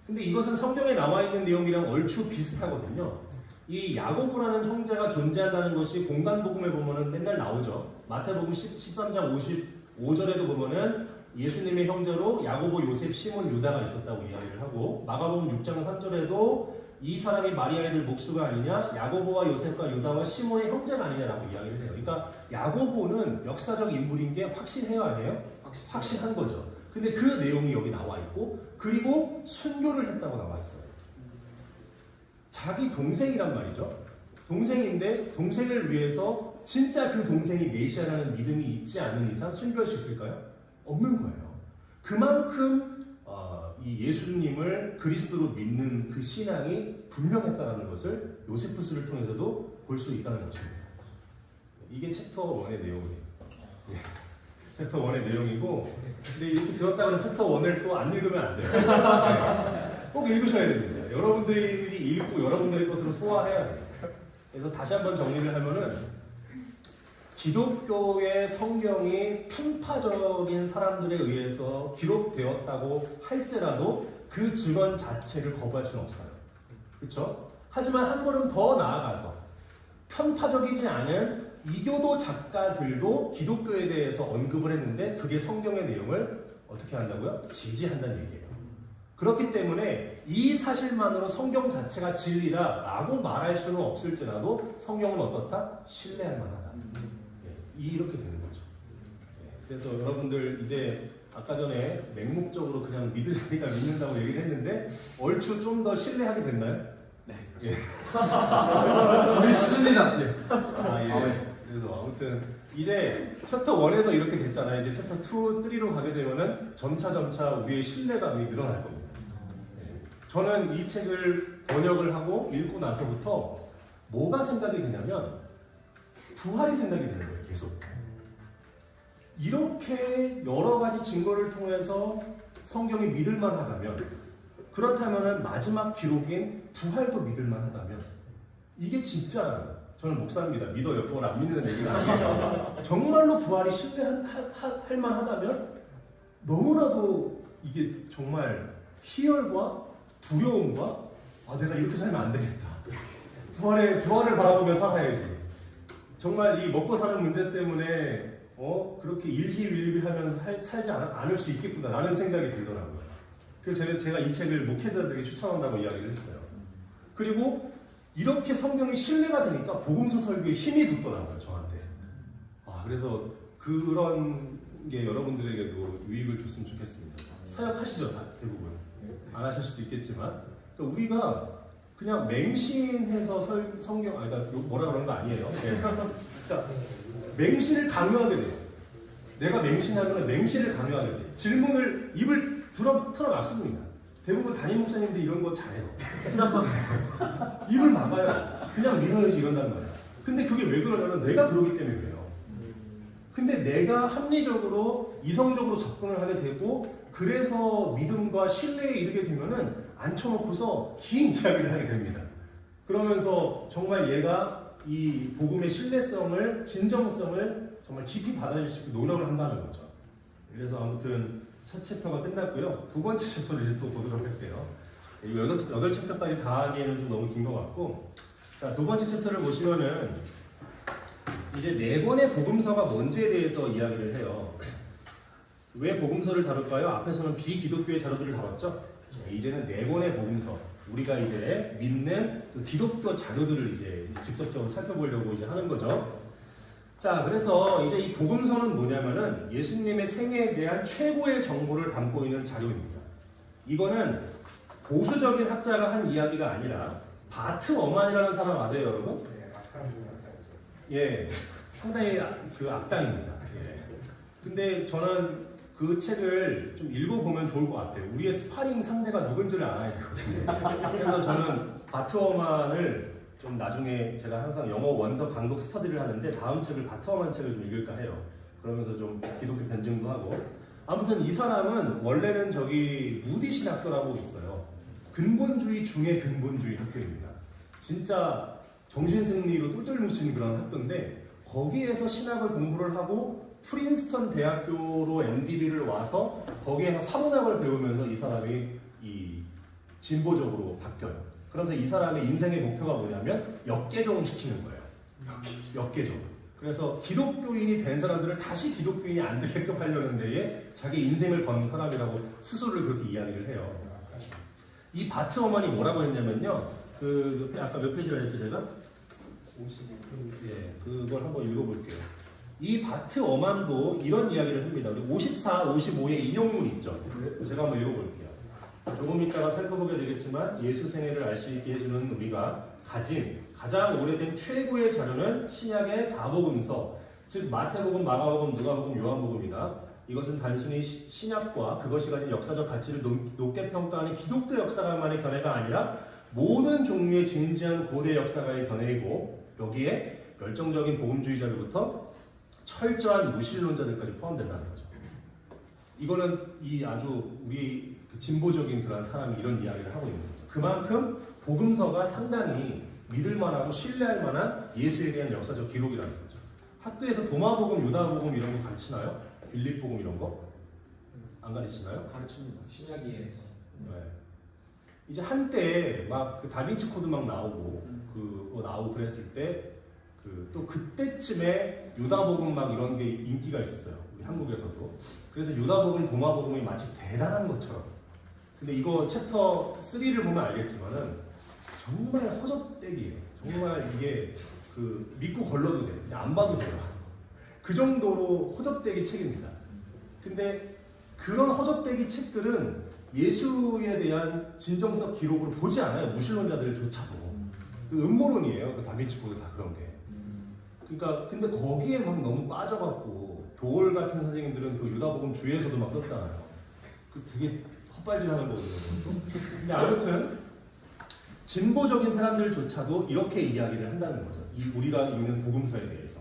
근데 이것은 성경에 나와 있는 내용이랑 얼추 비슷하거든요. 이 야고보라는 형제가 존재한다는 것이 공간복음에 보면은 맨날 나오죠. 마태복음 13장 55절에도 보면은 예수님의 형제로 야고보, 요셉, 시몬, 유다가 있었다고 이야기를 하고 마가복음 6장 3절에도 이 사람이 마리아의 들 목수가 아니냐, 야고보와 요셉과 유다와 시몬의 형제가 아니냐라고 이야기를 해요. 그러니까 야고보는 역사적 인물인 게 확실해요, 아니에요? 확실한 거죠. 근데 그 내용이 여기 나와 있고, 그리고 순교를 했다고 나와 있어요. 자기 동생이란 말이죠. 동생인데 동생을 위해서 진짜 그 동생이 메시아라는 믿음이 있지 않은 이상 순교할 수 있을까요? 없는 거예요. 그만큼 이 예수님을 그리스도로 믿는 그 신앙이 분명했다는 것을 요세푸스를 통해서도 볼 수 있다는 것입니다. 이게 챕터 1의 내용이에요. 챕터 1의 내용이고, 근데 이렇게 들었다고 해서 챕터 1을 또 안 읽으면 안 돼요. 네. 꼭 읽으셔야 됩니다. 여러분들이 읽고 여러분들의 것으로 소화해야 돼요. 그래서 다시 한번 정리를 하면은 기독교의 성경이 편파적인 사람들에 의해서 기록되었다고 할지라도 그 증언 자체를 거부할 수는 없어요. 그렇죠? 하지만 한 걸음 더 나아가서 편파적이지 않은 이교도 작가들도 기독교에 대해서 언급을 했는데 그게 성경의 내용을 어떻게 한다고요? 지지한다는 얘기예요. 그렇기 때문에 이 사실만으로 성경 자체가 진리다라고 말할 수는 없을지라도 성경은 어떻다? 신뢰할 만하다. 이렇게 되는 거죠. 그래서 여러분들 이제 아까 전에 맹목적으로 그냥 믿으니까 믿는다고 얘기를 했는데 얼추 좀 더 신뢰하게 됐나요? 네, 그렇습니다. 믿습니다. 예. 아, 예. 그래서 아무튼 이제 챕터 1에서 이렇게 됐잖아요. 이제 챕터 2, 3로 가게 되면은 점차 우리의 신뢰감이 늘어날 겁니다. 네. 저는 이 책을 번역을 하고 읽고 나서부터 뭐가 생각이 드냐면 부활이 생각이 되는 거예요. 계속. 이렇게 여러 가지 증거를 통해서 성경이 믿을만하다면, 그렇다면 마지막 기록인 부활도 믿을만하다면, 이게 진짜 저는 목사입니다. 믿어요. 부활 안 믿는 얘기가 아니에요. 정말로 부활이 신뢰할 만하다면 너무나도 이게 정말 희열과 두려움과 내가 이렇게 살면 안 되겠다. 부활을 바라보며 살아야지. 정말 이 먹고 사는 문제 때문에 그렇게 일희일비하면서 살지 않을 수 있겠구나라는 생각이 들더라고요. 그래서 제가 이 책을 목회자들에게 추천한다고 이야기를 했어요. 그리고 이렇게 성경이 신뢰가 되니까 복음서 설교에 힘이 붙더라고요, 저한테. 그래서 그런 게 여러분들에게도 유익을 줬으면 좋겠습니다. 사역하시죠, 대부분. 안 하실 수도 있겠지만. 그러니까 우리가 그냥 맹신해서 성경, 그러니까 뭐라 그런 거 아니에요. 네. 자, 맹신을 강요하게 돼요. 내가 맹신하면 맹신을 강요하게 돼요. 질문을 입을 틀어막습니다. 대부분 담임 목사님들 이런 거 잘해요. 입을 막아요. 그냥 믿어야지 이런다는 거예요. 근데 그게 왜 그러냐면 내가 그러기 때문에 그래요. 근데 내가 합리적으로 이성적으로 접근을 하게 되고 그래서 믿음과 신뢰에 이르게 되면은 앉혀놓고서 긴 이야기를 하게 됩니다. 그러면서 정말 얘가 이 복음의 신뢰성을, 진정성을 정말 깊이 받아들일 수 있게 노력을 한다는 거죠. 그래서 아무튼 첫 챕터가 끝났고요. 두 번째 챕터를 이제 또 보도록 할게요. 이 8챕터까지 다 하기에는 좀 너무 긴 것 같고, 자, 두 번째 챕터를 보시면은 이제 네 권의 복음서가 뭔지에 대해서 이야기를 해요. 왜 복음서를 다룰까요? 앞에서는 비기독교의 자료들을 다뤘죠. 이제는 네 권의 복음서, 우리가 이제 믿는 그 기독교 자료들을 이제 직접적으로 살펴보려고 이제 하는 거죠. 자, 그래서 이제 이 복음서는 뭐냐면은 예수님의 생애에 대한 최고의 정보를 담고 있는 자료입니다. 이거는 보수적인 학자가 한 이야기가 아니라 바트 어만이라는 사람 아세요, 여러분? 네, 악당 중 악당이죠. 예, 상당히 그 악당입니다. 예. 근데 저는 그 책을 좀 읽어보면 좋을 것 같아요. 우리의 스파링 상대가 누군지를 알아야 되거든요. 그래서 저는 바트 어만을 좀 나중에 제가 항상 영어 원서 강독 스터디를 하는데 다음 책을 바트 어만 책을 좀 읽을까 해요. 그러면서 좀 기독교 변증도 하고. 아무튼 이 사람은 원래는 저기 무디 신학교라고 있어요. 근본주의 중에 근본주의 학교입니다. 진짜 정신승리로 똘똘 뭉친 그런 학교인데 거기에서 신학을 공부를 하고 프린스턴 대학교로 MDB를 와서 거기에서 사문학을 배우면서 이 사람이 이 진보적으로 바뀌어요. 그러면서 이 사람의 인생의 목표가 뭐냐면 역개종을 시키는 거예요. 역개종. 그래서 기독교인이 된 사람들을 다시 기독교인이 안 되게끔 하려는 데에 자기 인생을 건 사람이라고 스스로를 그렇게 이야기를 해요. 이 바트 어만이 뭐라고 했냐면요. 그 아까 몇 페이지라 했죠 제가? 55분. 예, 그걸 한번 읽어볼게요. 이 바트 어만도 이런 이야기를 합니다. 우리 54, 55에 인용문이 있죠. 제가 한번 읽어볼게요. 조금 이따가 살펴보게 되겠지만 예수 생애를 알 수 있게 해주는 우리가 가진 가장 오래된 최고의 자료는 신약의 4복음서, 즉 마태복음, 마가복음, 누가복음, 요한복음이다. 이것은 단순히 신약과 그것이 가진 역사적 가치를 높게 평가하는 기독교 역사가만의 견해가 아니라 모든 종류의 진지한 고대 역사가의 견해이고 여기에 열정적인 복음주의자들부터 철저한 무신론자들까지 포함된다는 거죠. 이거는 이 아주 우리 그 진보적인 그런 사람이 이런 이야기를 하고 있는 거죠. 그만큼 복음서가 상당히 믿을만하고 신뢰할 만한 예수에 대한 역사적 기록이라는 거죠. 학교에서 도마복음, 유다복음 이런 거 가르치나요? 빌립복음 이런 거? 안 가르치나요? 가르칩니다. 신약이에요. 네. 이제 한때 막 그 다빈치 코드 막 나오고 그거 나오고 그랬을 때 그 또 그때쯤에 유다복음 막 이런 게 인기가 있었어요. 우리 한국에서도. 그래서 유다복음, 도마복음이 마치 대단한 것처럼. 근데 이거 챕터 3를 보면 알겠지만은 정말 허접대기예요. 정말 이게 그 믿고 걸러도 돼요. 그냥 안 봐도 돼요. 그 정도로 허접대기 책입니다. 근데 그런 허접대기 책들은 예수에 대한 진정성 기록을 보지 않아요. 무신론자들조차도. 그 음모론이에요. 그 다빈치 코드 다 그런 게. 그러니까 근데 거기에 막 너무 빠져갖고 도올 같은 선생님들은 그 유다복음 주에서도 막 썼잖아요. 그 되게 헛발질하는 거거든요. 근데 아무튼 진보적인 사람들조차도 이렇게 이야기를 한다는 거죠. 이 우리가 읽는 복음서에 대해서.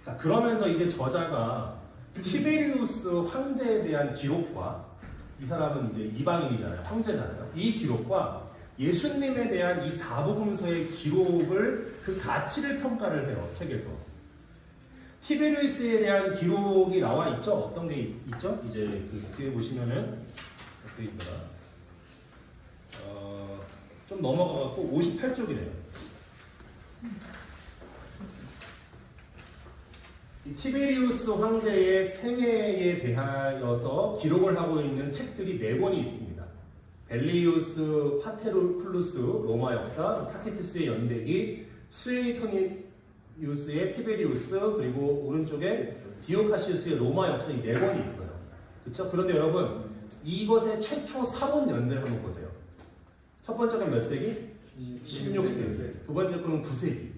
자, 그러면서 이제 저자가 티베리우스 황제에 대한 기록과, 이 사람은 이제 이방인이잖아요. 황제잖아요. 이 기록과 예수님에 대한 이 사복음서의 기록을, 그 가치를 평가를 해요. 책에서. 티베리우스에 대한 기록이 나와 있죠. 어떤 게 있죠? 이제 그 뒤에 보시면은 어떻게 있더라? 좀 넘어가갖고 58쪽이래요. 이 티베리우스 황제의 생애에 대하여서 기록을 하고 있는 책들이 4권이 있습니다. 벨리우스 파테루플루스 로마 역사, 타케티스의 연대기, 수에이토니우스의 티베리우스, 그리고 오른쪽에 디오카시우스의 로마 역사, 이 4권이 있어요. 그렇죠? 그런데 여러분, 이것의 최초 사본 연대를 한번 보세요. 첫 번째 건 몇 세기? 16세기. 두 번째 거는 9세기.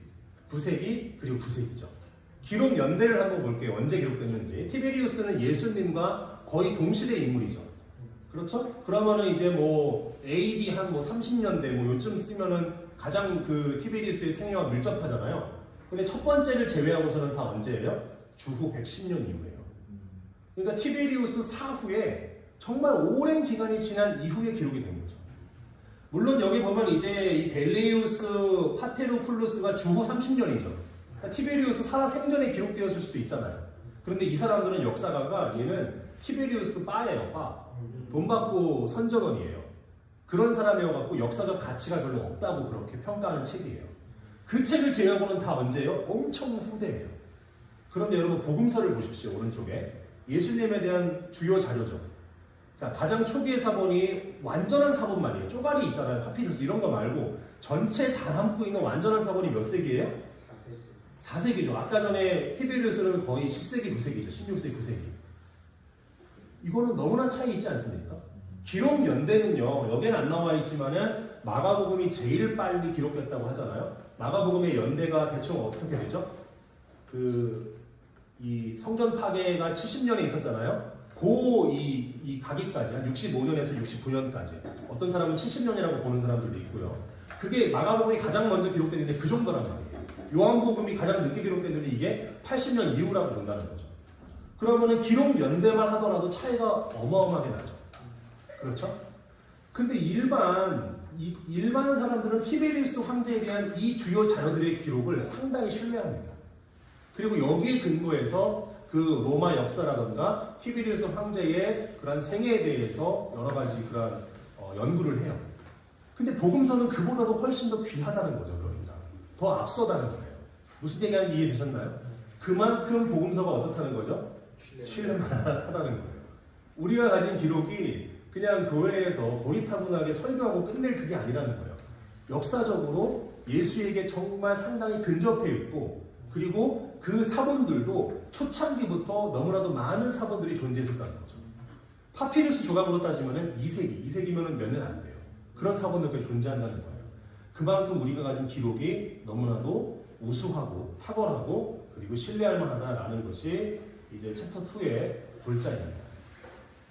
9세기, 그리고 9세기죠. 기록 연대를 한번 볼게요. 언제 기록됐는지. 티베리우스는 예수님과 거의 동시대 인물이죠. 그렇죠? 그러면은 이제 뭐 AD 한 뭐 30년대 뭐 요쯤 쓰면은 가장 그 티베리우스의 생애와 밀접하잖아요. 근데 첫 번째를 제외하고서는 다 언제예요? 주후 110년 이후예요. 그러니까 티베리우스 사후에 정말 오랜 기간이 지난 이후에 기록이 된 거죠. 물론 여기 보면 이제 이 벨리우스 파테루플루스가 주후 30년이죠. 그러니까 티베리우스 살아 생전에 기록되었을 수도 있잖아요. 그런데 이 사람들은 역사가가 얘는 티베리우스 바예요, 바. 돈 받고 선전원이에요. 그런 사람이어갖고 역사적 가치가 별로 없다고 그렇게 평가하는 책이에요. 그 책을 제외하고는 다 언제예요? 엄청 후대예요. 그런데 여러분 복음서를 보십시오. 오른쪽에 예수님에 대한 주요 자료죠. 자, 가장 초기의 사본이 완전한 사본만이에요. 쪼가리 있잖아요. 파피루스 이런 거 말고 전체 다 담고 있는 완전한 사본이 몇 세기예요? 4세기죠. 아까 전에 티베리우스는 거의 10세기, 9세기죠. 16세기, 9세기. 이거는 너무나 차이 있지 않습니까? 기록 연대는요, 여기는 안 나와 있지만은 마가복음이 제일 빨리 기록됐다고 하잖아요. 마가복음의 연대가 대충 어떻게 되죠? 이 성전 파괴가 70년에 있었잖아요. 이 가기까지 한 65년에서 69년까지 어떤 사람은 70년이라고 보는 사람들도 있고요. 그게 마가복음이 가장 먼저 기록됐는데 그 정도란 말이에요. 요한복음이 가장 늦게 기록됐는데 이게 80년 이후라고 본다는 거죠. 그러면은 기록 연대만 하더라도 차이가 어마어마하게 나죠. 그렇죠? 근데 일반 사람들은 티베리우스 황제에 대한 이 주요 자료들의 기록을 상당히 신뢰합니다. 그리고 여기에 근거해서 그 로마 역사라든가 티베리우스 황제의 그런 생애에 대해서 여러 가지 그런 연구를 해요. 근데 복음서는 그보다도 훨씬 더 귀하다는 거죠, 그러니까. 더 앞서다는 거예요. 무슨 얘기하는지 이해되셨나요? 그만큼 복음서가 어떻다는 거죠? 신뢰만하다는 거예요. 우리가 가진 기록이 그냥 교회에서 고리타분하게 설교하고 끝낼 그게 아니라는 거예요. 역사적으로 예수에게 정말 상당히 근접해 있고, 그리고 그 사본들도 초창기부터 너무나도 많은 사본들이 존재했었다는 거죠. 파피루스 조각으로 따지면 2세기면은 몇 년 안 돼요. 그런 사본들까지 존재한다는 거예요. 그만큼 우리가 가진 기록이 너무나도 우수하고 탁월하고 그리고 신뢰할 만하다라는 것이 이제 챕터 2의 골자입니다.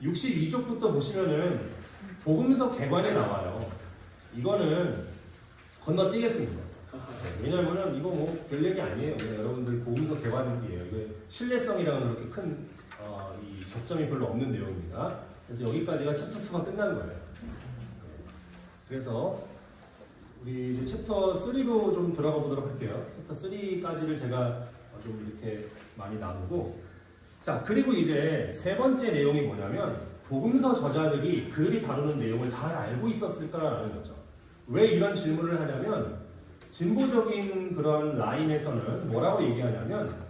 62쪽부터 보시면은 복음서 개관이 나와요. 이거는 건너뛰겠습니다. 왜냐면은 이거 뭐 별 얘기 아니에요. 여러분들 복음서 개관이에요. 이거 신뢰성이랑은 그렇게 큰 이 접점이 별로 없는 내용입니다. 그래서 여기까지가 챕터 2가 끝난 거예요. 그래서 우리 이제 챕터 3로 좀 들어가 보도록 할게요. 챕터 3까지를 제가 좀 이렇게 많이 나누고, 자, 그리고 이제 세 번째 내용이 뭐냐면 복음서 저자들이 그들이 다루는 내용을 잘 알고 있었을까라는 거죠. 왜 이런 질문을 하냐면 진보적인 그런 라인에서는 뭐라고 얘기하냐면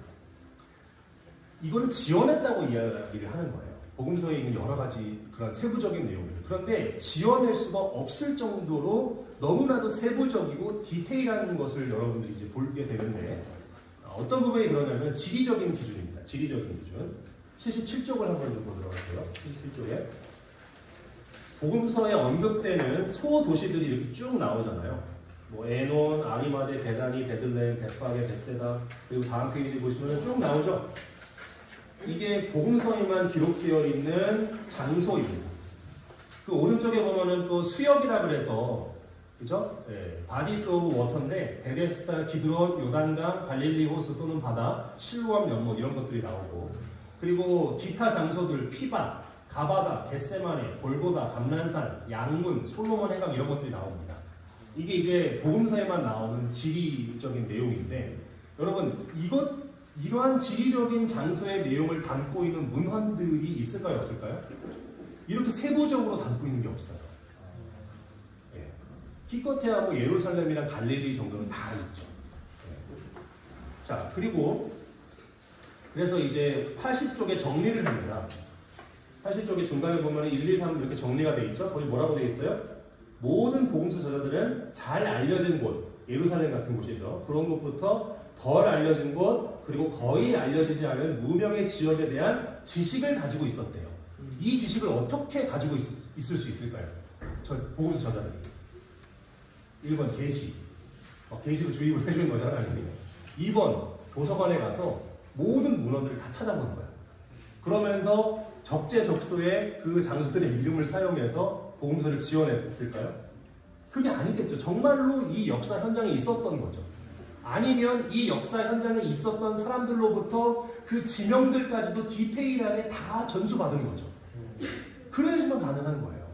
이거를 지어냈다고 이야기를 하는 거예요. 복음서에 있는 여러 가지 그런 세부적인 내용들. 그런데 지어낼 수가 없을 정도로 너무나도 세부적이고 디테일한 것을 여러분들이 이제 보게 되는데 어떤 부분이 그러냐면 지리적인 기준입니다. 지리적인 기준. 77쪽을 한번 좀 보도록 할게요. 77쪽에. 복음서에 언급되는 소도시들이 이렇게 쭉 나오잖아요. 뭐 에논, 아리마데, 베다니, 베들레헴, 벳파게, 벳세다 그리고 다음 페이지 보시면 쭉 나오죠. 이게 복음서에만 기록되어 있는 장소입니다. 그 오른쪽에 보면은 또 수역이라 그래서 그죠? 바디스 오브 워터인데 베데스다, 기드론, 요단강, 갈릴리 호수 또는 바다, 실로암 연못 이런 것들이 나오고 그리고 기타 장소들 피바, 가바다, 겟세마네, 골고다, 감난산, 양문, 솔로몬 해강 이런 것들이 나옵니다. 이게 이제 복음서에만 나오는 지리적인 내용인데 여러분 이러한 지리적인 장소의 내용을 담고 있는 문헌들이 있을까요, 없을까요? 이렇게 세부적으로 담고 있는 게 없어요. 예. 기껏해야 뭐 예루살렘이랑 갈릴리 정도는 다 있죠. 예. 자, 그리고 그래서 이제 80쪽에 정리를 합니다. 80쪽에 중간에 보면 1, 2, 3 이렇게 정리가 되어 있죠. 거기 뭐라고 되어 있어요? 모든 복음서 저자들은 잘 알려진 곳, 예루살렘 같은 곳이죠. 그런 곳부터 덜 알려진 곳, 그리고 거의 알려지지 않은 무명의 지역에 대한 지식을 가지고 있었대요. 이 지식을 어떻게 가지고 있을 수 있을까요? 복음서 저자들이. 1번 계시. 계시로 주입을 해주는 거잖아요. 하나님이. 2번 도서관에 가서 모든 문헌들을 다 찾아보는 거야. 그러면서 적재적소에 그 장소들의 이름을 사용해서 복음서를 지어냈을까요? 그게 아니겠죠. 정말로 이 역사 현장에 있었던 거죠. 아니면 이 역사 현장에 있었던 사람들로부터 그 지명들까지도 디테일하게 다 전수받은 거죠. 그래야지만 가능한 거예요.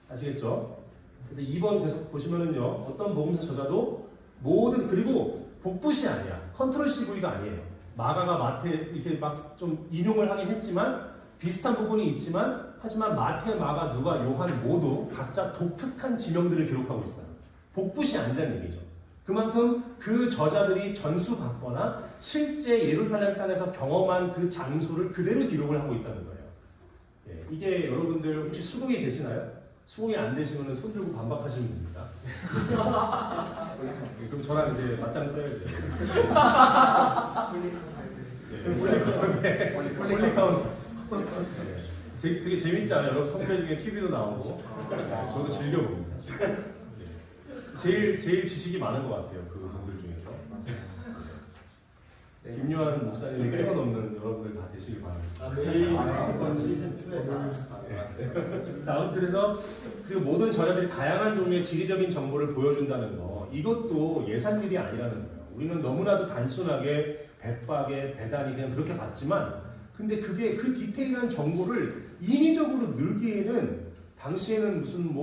아시겠죠? 그래서 2번 계속 보시면은요, 어떤 복음서 저자도 모든, 그리고 복붙이 아니야. 컨트롤 CV가 아니에요. 마가가 마태 이렇게 막 좀 인용을 하긴 했지만 비슷한 부분이 있지만 하지만 마태, 마가, 누가, 요한 모두 각자 독특한 지명들을 기록하고 있어요. 복붙이 아니라는 얘기죠. 그만큼 그 저자들이 전수받거나 실제 예루살렘 땅에서 경험한 그 장소를 그대로 기록을 하고 있다는 거예요. 예, 이게 여러분들 혹시 수긍이 되시나요? 수긍이 안 되시면 손 들고 반박하시면 됩니다. 그럼 저랑 이제 맞짱 떠야 돼요. 홀리카운트. 되게 재밌잖아요. 여러분 선배 중에 TV도 나오고 저도 즐겨봅니다. 제일 지식이 많은 것 같아요. 그 분들 중에서. 김요한 목사님이 뛰어넘는 여러분들 다 되시길 바랍니다. 이번 시즌 2에 자, 그래서 그 모든 저자들이 다양한 종류의 지리적인 정보를 보여준다는 거, 이것도 예산일이 아니라는 거예요. 우리는 너무나도 단순하게 벳박에 배단이 그냥 그렇게 봤지만, 근데 그게 그 디테일한 정보를 인위적으로 늘기에는 당시에는 무슨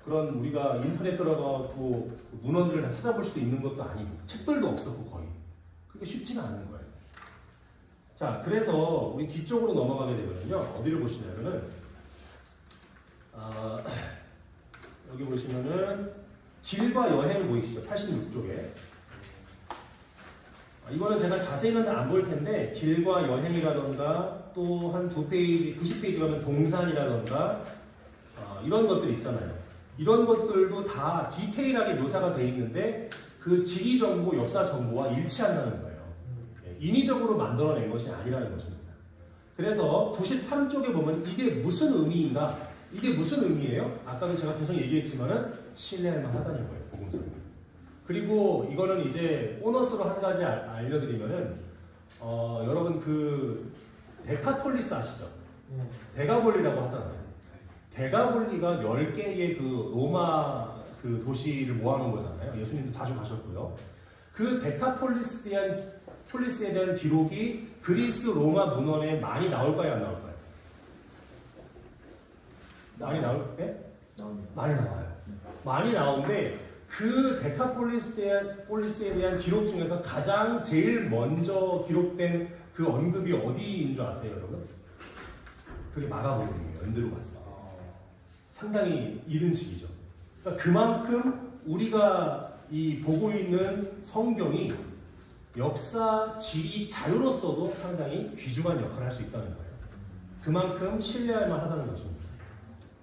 그런 우리가 인터넷 들어가고 문헌들을 다 찾아볼 수도 있는 것도 아니고 책들도 없었고 거의 그게 쉽지가 않은 거예요. 자, 그래서 우리 뒤쪽으로 넘어가게 되거든요. 어디를 보시냐면은 여기 보시면은 길과 여행을 보이시죠? 86쪽에. 이거는 제가 자세히는 안 볼 텐데 길과 여행이라던가 또 한 2페이지, 90페이지 가면 동산이라던가 이런 것들이 있잖아요. 이런 것들도 다 디테일하게 묘사가 되어 있는데 그 지리 정보, 역사 정보와 일치한다는 거예요. 인위적으로 만들어낸 것이 아니라는 것입니다. 그래서 93쪽에 보면 이게 무슨 의미인가? 이게 무슨 의미예요? 아까도 제가 계속 얘기했지만은 신뢰할 만하다는 거예요, 복음서는. 그리고 이거는 이제 보너스로 한 가지 알려드리면은 여러분 그 데카폴리스 아시죠? 데가볼리라고 하잖아요. 데가볼리가 10개의 그 로마 그 도시를 모아놓은 거잖아요. 예수님도 자주 가셨고요. 그 데카폴리스에 대한 기록이 그리스 로마 문헌에 많이 나올까요, 안 나올까요? 많이 나올까요? 많이 나와요. 많이 나오는데 그 데카폴리스에 대한 기록 중에서 가장 제일 먼저 기록된 그 언급이 어디인 줄 아세요, 여러분? 그게 마가복음이에요. 연대로 봤어요. 상당히 이른 시기죠. 그러니까 그만큼 우리가 이 보고 있는 성경이 역사, 지리, 자료로서도 상당히 귀중한 역할을 할 수 있다는 거예요. 그만큼 신뢰할 만하다는 것입니다.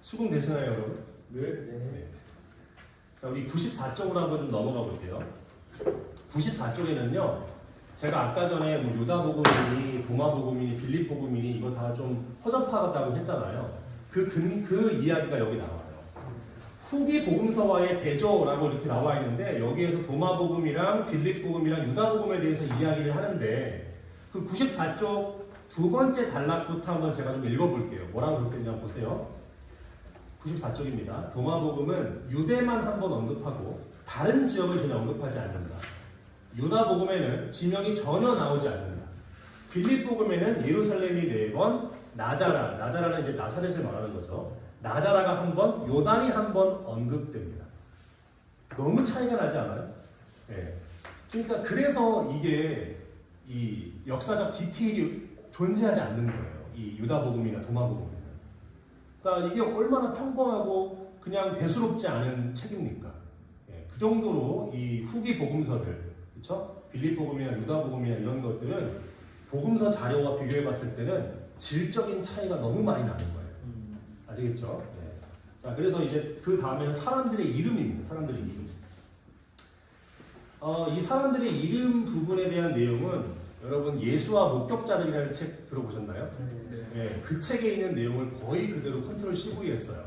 수긍되시나요, 여러분? 네. 자, 우리 94쪽으로 한번 좀 넘어가 볼게요. 94쪽에는요, 제가 아까 전에 뭐 유다복음이니, 도마복음이니, 빌립복음이니 이거 다 좀 허접하다고 했잖아요. 그 이야기가 여기 나와요. 후기 복음서와의 대조라고 이렇게 나와 있는데 여기에서 도마복음이랑 빌립복음이랑 유다복음에 대해서 이야기를 하는데 그 94쪽 두 번째 단락부터 한번 제가 좀 읽어볼게요. 뭐라고 그랬는지 한번 보세요. 94쪽입니다. 도마복음은 유대만 한번 언급하고 다른 지역을 전혀 언급하지 않는다. 유다복음에는 지명이 전혀 나오지 않는다. 빌립복음에는 예루살렘이 4번, 나자라는 이제 나사렛을 말하는 거죠. 나자라가 한 번, 요단이 한 번 언급됩니다. 너무 차이가 나지 않아요? 네. 그러니까 그래서 이게 이 역사적 디테일이 존재하지 않는 거예요. 이 유다복음이나 도마복음은. 그러니까 이게 얼마나 평범하고 그냥 대수롭지 않은 책입니까? 예, 그 정도로 이 후기 복음서들, 그렇죠? 빌립복음이나 유다복음이나 이런 것들은 복음서 자료와 비교해봤을 때는 질적인 차이가 너무 많이 나는 거예요. 아시겠죠? 네. 자, 그래서 이제 그 다음에는 사람들의 이름입니다. 사람들의 이름. 이 사람들의 이름 부분에 대한 내용은 여러분 예수와 목격자들이라는 책 들어보셨나요? 네. 그 책에 있는 내용을 거의 그대로 컨트롤 CV 했어요.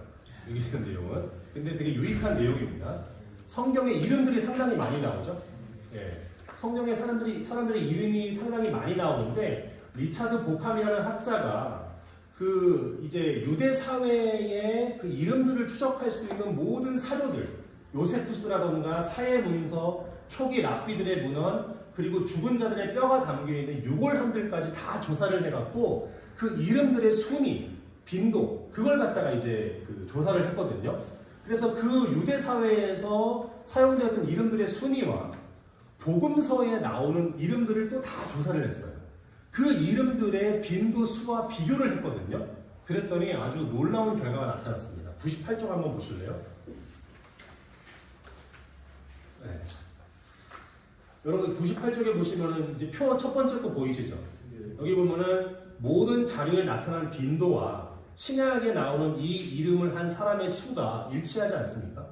여기 있는 내용은. 근데 되게 유익한 내용입니다. 성경의 이름들이 상당히 많이 나오죠. 네. 성경에 사람들의 이름이 상당히 많이 나오는데 리차드 보캄이라는 학자가 그 이제 유대 사회의 그 이름들을 추적할 수 있는 모든 사료들, 요세푸스라던가 사회문서, 초기 랍비들의 문헌, 그리고 죽은 자들의 뼈가 담겨 있는 유골함들까지 다 조사를 해갖고 그 이름들의 순위, 빈도 그걸 갖다가 이제 그 조사를 했거든요. 그래서 그 유대 사회에서 사용되었던 이름들의 순위와 복음서에 나오는 이름들을 또 다 조사를 했어요. 그 이름들의 빈도 수와 비교를 했거든요. 그랬더니 아주 놀라운 결과가 나타났습니다. 98쪽 한번 보실래요? 네. 여러분 98쪽에 보시면은 이제 표 첫 번째 거 보이시죠? 여기 보면은 모든 자료에 나타난 빈도와 신약에 나오는 이 이름을 한 사람의 수가 일치하지 않습니까?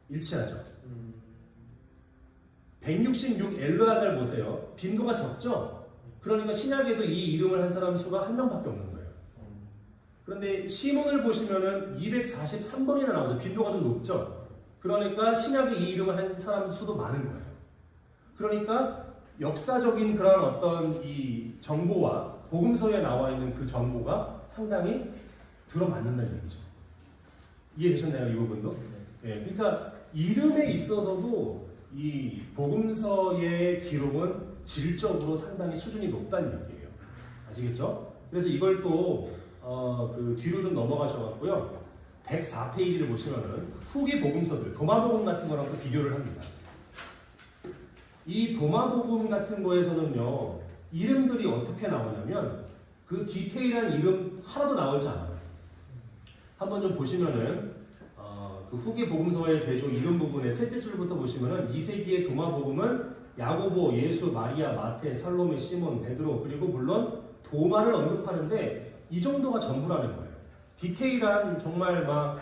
일치하죠. 166 엘르아잘 보세요. 빈도가 적죠? 그러니까 신약에도 이 이름을 한 사람 수가 한 명밖에 없는 거예요. 그런데 시몬을 보시면은 243번이나 나오죠. 빈도가 좀 높죠? 그러니까 신약에 이 이름을 한 사람 수도 많은 거예요. 그러니까 역사적인 그런 어떤 이 정보와 복음서에 나와 있는 그 정보가 상당히 들어맞는다는 얘기죠. 이해되셨나요? 이 부분도? 네, 그러니까 이름에 있어서도 이 복음서의 기록은 질적으로 상당히 수준이 높다는 얘기예요. 아시겠죠? 그래서 이걸 또 그 뒤로 좀 넘어가셔갖고요. 104페이지를 보시면은 후기 복음서들, 도마복음 같은 거랑 또 비교를 합니다. 이 도마복음 같은 거에서는요, 이름들이 어떻게 나오냐면 그 디테일한 이름 하나도 나오지 않아요. 한번 좀 보시면은 그 후기 복음서의 대조 이름 부분의 셋째 줄부터 보시면은 2세기의 도마복음은 야고보, 예수, 마리아, 마태, 살로메, 시몬, 베드로 그리고 물론 도마를 언급하는데 이 정도가 전부라는 거예요. 디테일한 정말 막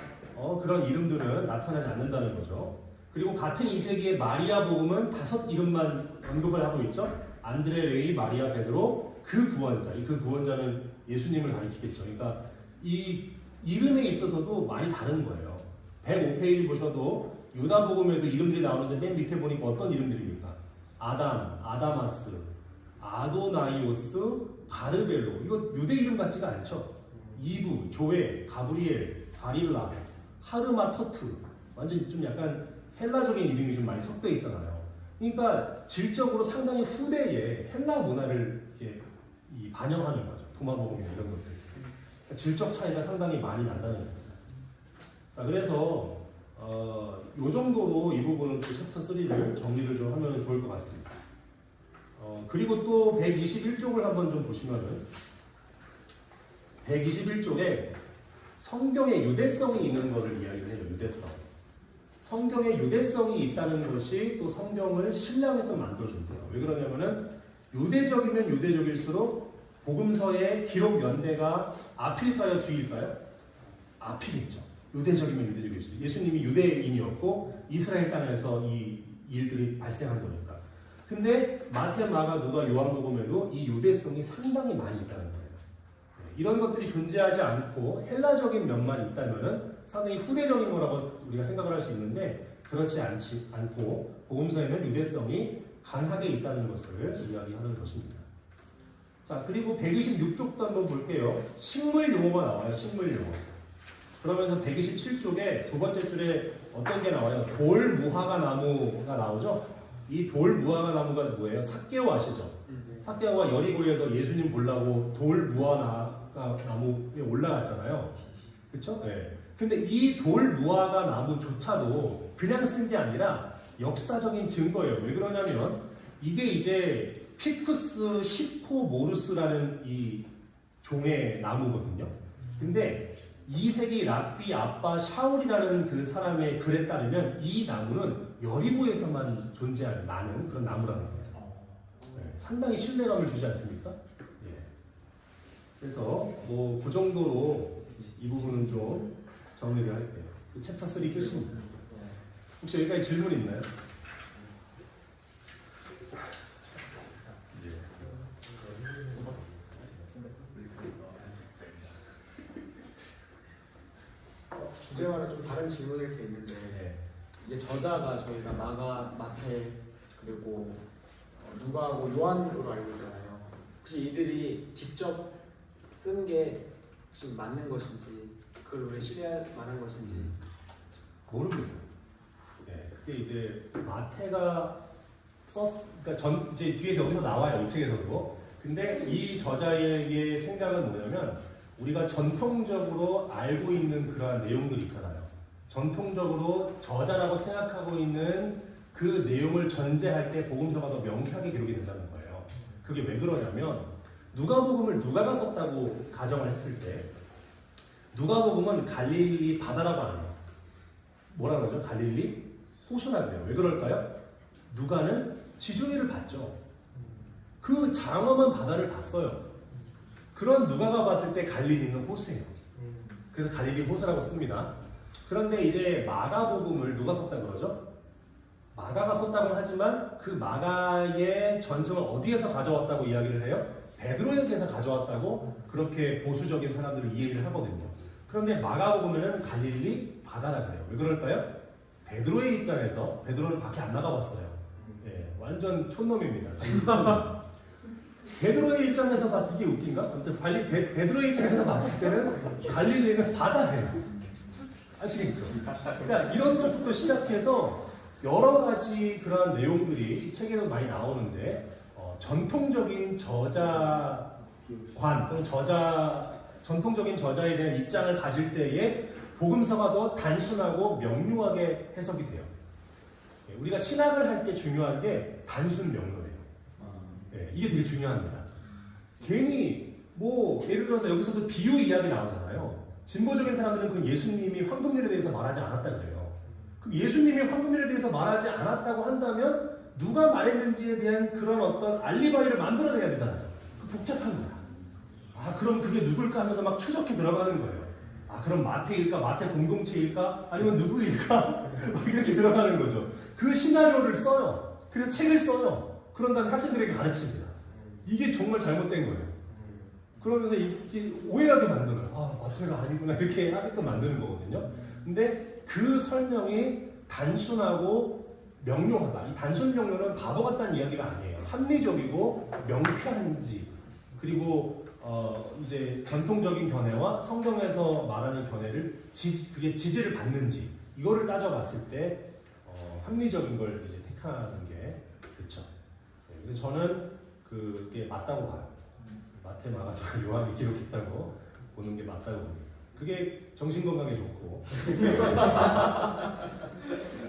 그런 이름들은 나타나지 않는다는 거죠. 그리고 같은 2세기의 마리아 복음은 5 이름만 언급을 하고 있죠. 안드레, 레이, 마리아, 베드로, 그 구원자. 그 구원자는 예수님을 가리키겠죠. 그러니까 이 이름에 있어서도 많이 다른 거예요. 105페이지 보셔도 유다 복음에도 이름들이 나오는데 맨 밑에 보니까 어떤 이름들입니까? 아담, 아다마스, 아도나이오스, 바르벨로. 이거 유대 이름 같지가 않죠. 이브, 조에, 가브리엘, 바릴라, 하르마터트. 완전 좀 약간 헬라적인 이름이 좀 많이 섞여 있잖아요. 그러니까 질적으로 상당히 후대의 헬라 문화를 이렇게 반영하는 거죠. 도마복음이나 이런 것들. 그러니까 질적 차이가 상당히 많이 난다는 겁니다. 자, 그래서 요 정도로 이 부분은 또 챕터 3를 정리를 좀 하면 좋을 것 같습니다. 그리고 또 121쪽을 한번 좀 보시면은 121쪽에 성경의 유대성이 있는 것을 이야기를 해요. 유대성. 성경의 유대성이 있다는 것이 또 성경을 신뢰하게끔 만들어준대요. 왜 그러냐면은 유대적이면 유대적일수록 복음서의 기록 연대가 앞일까요? 뒤일까요? 앞이겠죠. 유대적이면 유대적일수록. 예수님이 유대인이었고 이스라엘 땅에서 이 일들이 발생한 거니까. 근데 마태, 마가, 누가, 요한복음에도 이 유대성이 상당히 많이 있다는 거예요. 이런 것들이 존재하지 않고 헬라적인 면만 있다면은 상당히 후대적인 거라고 우리가 생각을 할 수 있는데 그렇지 않고 복음서에는 유대성이 강하게 있다는 것을 이야기하는 것입니다. 자, 그리고 126쪽도 한번 볼게요. 식물 용어가 나와요. 식물 용어. 그러면서 127쪽에 두 번째 줄에 어떤 게 나와요? 돌 무화과 나무가 나오죠? 이 돌 무화과 나무가 뭐예요? 삭개오 아시죠? 삭개오가 여리고에서 예수님 보려고 돌 무화과 나무에 올라갔잖아요. 그렇죠? 네. 근데 이 돌 무화과 나무조차도 그냥 쓴 게 아니라 역사적인 증거예요. 왜 그러냐면 이게 이제 피쿠스 시포모루스라는 이 종의 나무거든요. 근데 2세기 랍비 아빠 샤울이라는 그 사람의 글에 따르면 이 나무는 여리고에서만 존재하는 그런 나무라는 거예요. 네, 상당히 신뢰감을 주지 않습니까? 예. 그래서 뭐 그 정도로 이 부분은 좀 정리를 할게요. 그 챕터 3 끝입니다. 혹시 여기까지 질문 있나요? 주제와는 좀 다른 질문일 수 있는데 이제 저자가 저희가 마가, 마태 그리고 누가하고 요한으로 알고 있잖아요. 혹시 이들이 직접 쓴 게 혹시 맞는 것인지 그걸 우리 신뢰할 만한 것인지 모릅니다. 네, 그게 이제 마태가 그러니까 이제 뒤에서 여기서 나와요. 2층에서도. 근데 이 저자의 생각은 뭐냐면 우리가 전통적으로 알고 있는 그러한 내용들이 있잖아요. 전통적으로 저자라고 생각하고 있는 그 내용을 전제할 때 복음서가 더 명쾌하게 기록이 된다는 거예요. 그게 왜 그러냐면 누가복음을 누가가 썼다고 가정을 했을 때 누가복음은 갈릴리 바다라고 안 해요. 뭐라 그러죠? 갈릴리 호수라 그래요. 왜 그럴까요? 누가는 지중해를 봤죠. 그 장엄한 바다를 봤어요. 그런 누가가 봤을 때 갈릴리는 호수예요. 그래서 갈릴리 호수라고 씁니다. 그런데 이제 마가복음을 누가 썼다 그러죠? 마가가 썼다고 하지만 그 마가의 전승을 어디에서 가져왔다고 이야기를 해요? 베드로에게서 가져왔다고 그렇게 보수적인 사람들을 이해를 하거든요. 그런데 마가복음에는 갈릴리 바다라 그래요. 왜 그럴까요? 베드로의 입장에서 베드로는 밖에 안 나가봤어요. 예, 완전 촌놈입니다. 베드로의 입장에서 봤을 때 이게 웃긴가? 아무튼 베드로의 입장에서 봤을 때는 갈릴리는 바다예요. 아시겠죠? 그러니까 이런 것부터 시작해서 여러 가지 그런 내용들이 이 책에도 많이 나오는데 전통적인 저자관 또는 전통적인 저자에 대한 입장을 가질 때에 복음서가 더 단순하고 명료하게 해석이 돼요. 우리가 신학을 할 때 중요한 게 단순 명료예요. 이게 되게 중요합니다. 괜히 뭐 예를 들어서 여기서도 비유 이야기 나오잖아요. 진보적인 사람들은 그 예수님이 황금률에 대해서 말하지 않았다 그래요. 그럼 예수님이 황금률에 대해서 말하지 않았다고 한다면 누가 말했는지에 대한 그런 어떤 알리바이를 만들어내야 되잖아요. 복잡한 거야. 아 그럼 그게 누굴까 하면서 막 추적해 들어가는 거예요. 아 그럼 마태일까? 마태 공동체일까? 아니면 누구일까? 이렇게 들어가는 거죠. 그 시나리오를 써요. 그래서 책을 써요. 그런 다음에 학생들에게 가르칩니다. 이게 정말 잘못된 거예요. 그러면서 이게 오해하게 만들어요. 아 마태가 아니구나 이렇게 하게끔 만드는 거거든요. 근데 그 설명이 단순하고 명료하다. 이 단순 명료는 바보 같다는 이야기가 아니에요. 합리적이고 명쾌한지 그리고 이제 전통적인 견해와 성경에서 말하는 견해를 그게 지지를 받는지 이거를 따져봤을 때 합리적인 걸 이제 택하는 게 그렇죠. 그래서 저는 그게 맞다고 봐요. 마태, 마가, 요한이 기록했다고 보는 게 맞다고 봅니다. 그게 정신 건강에 좋고.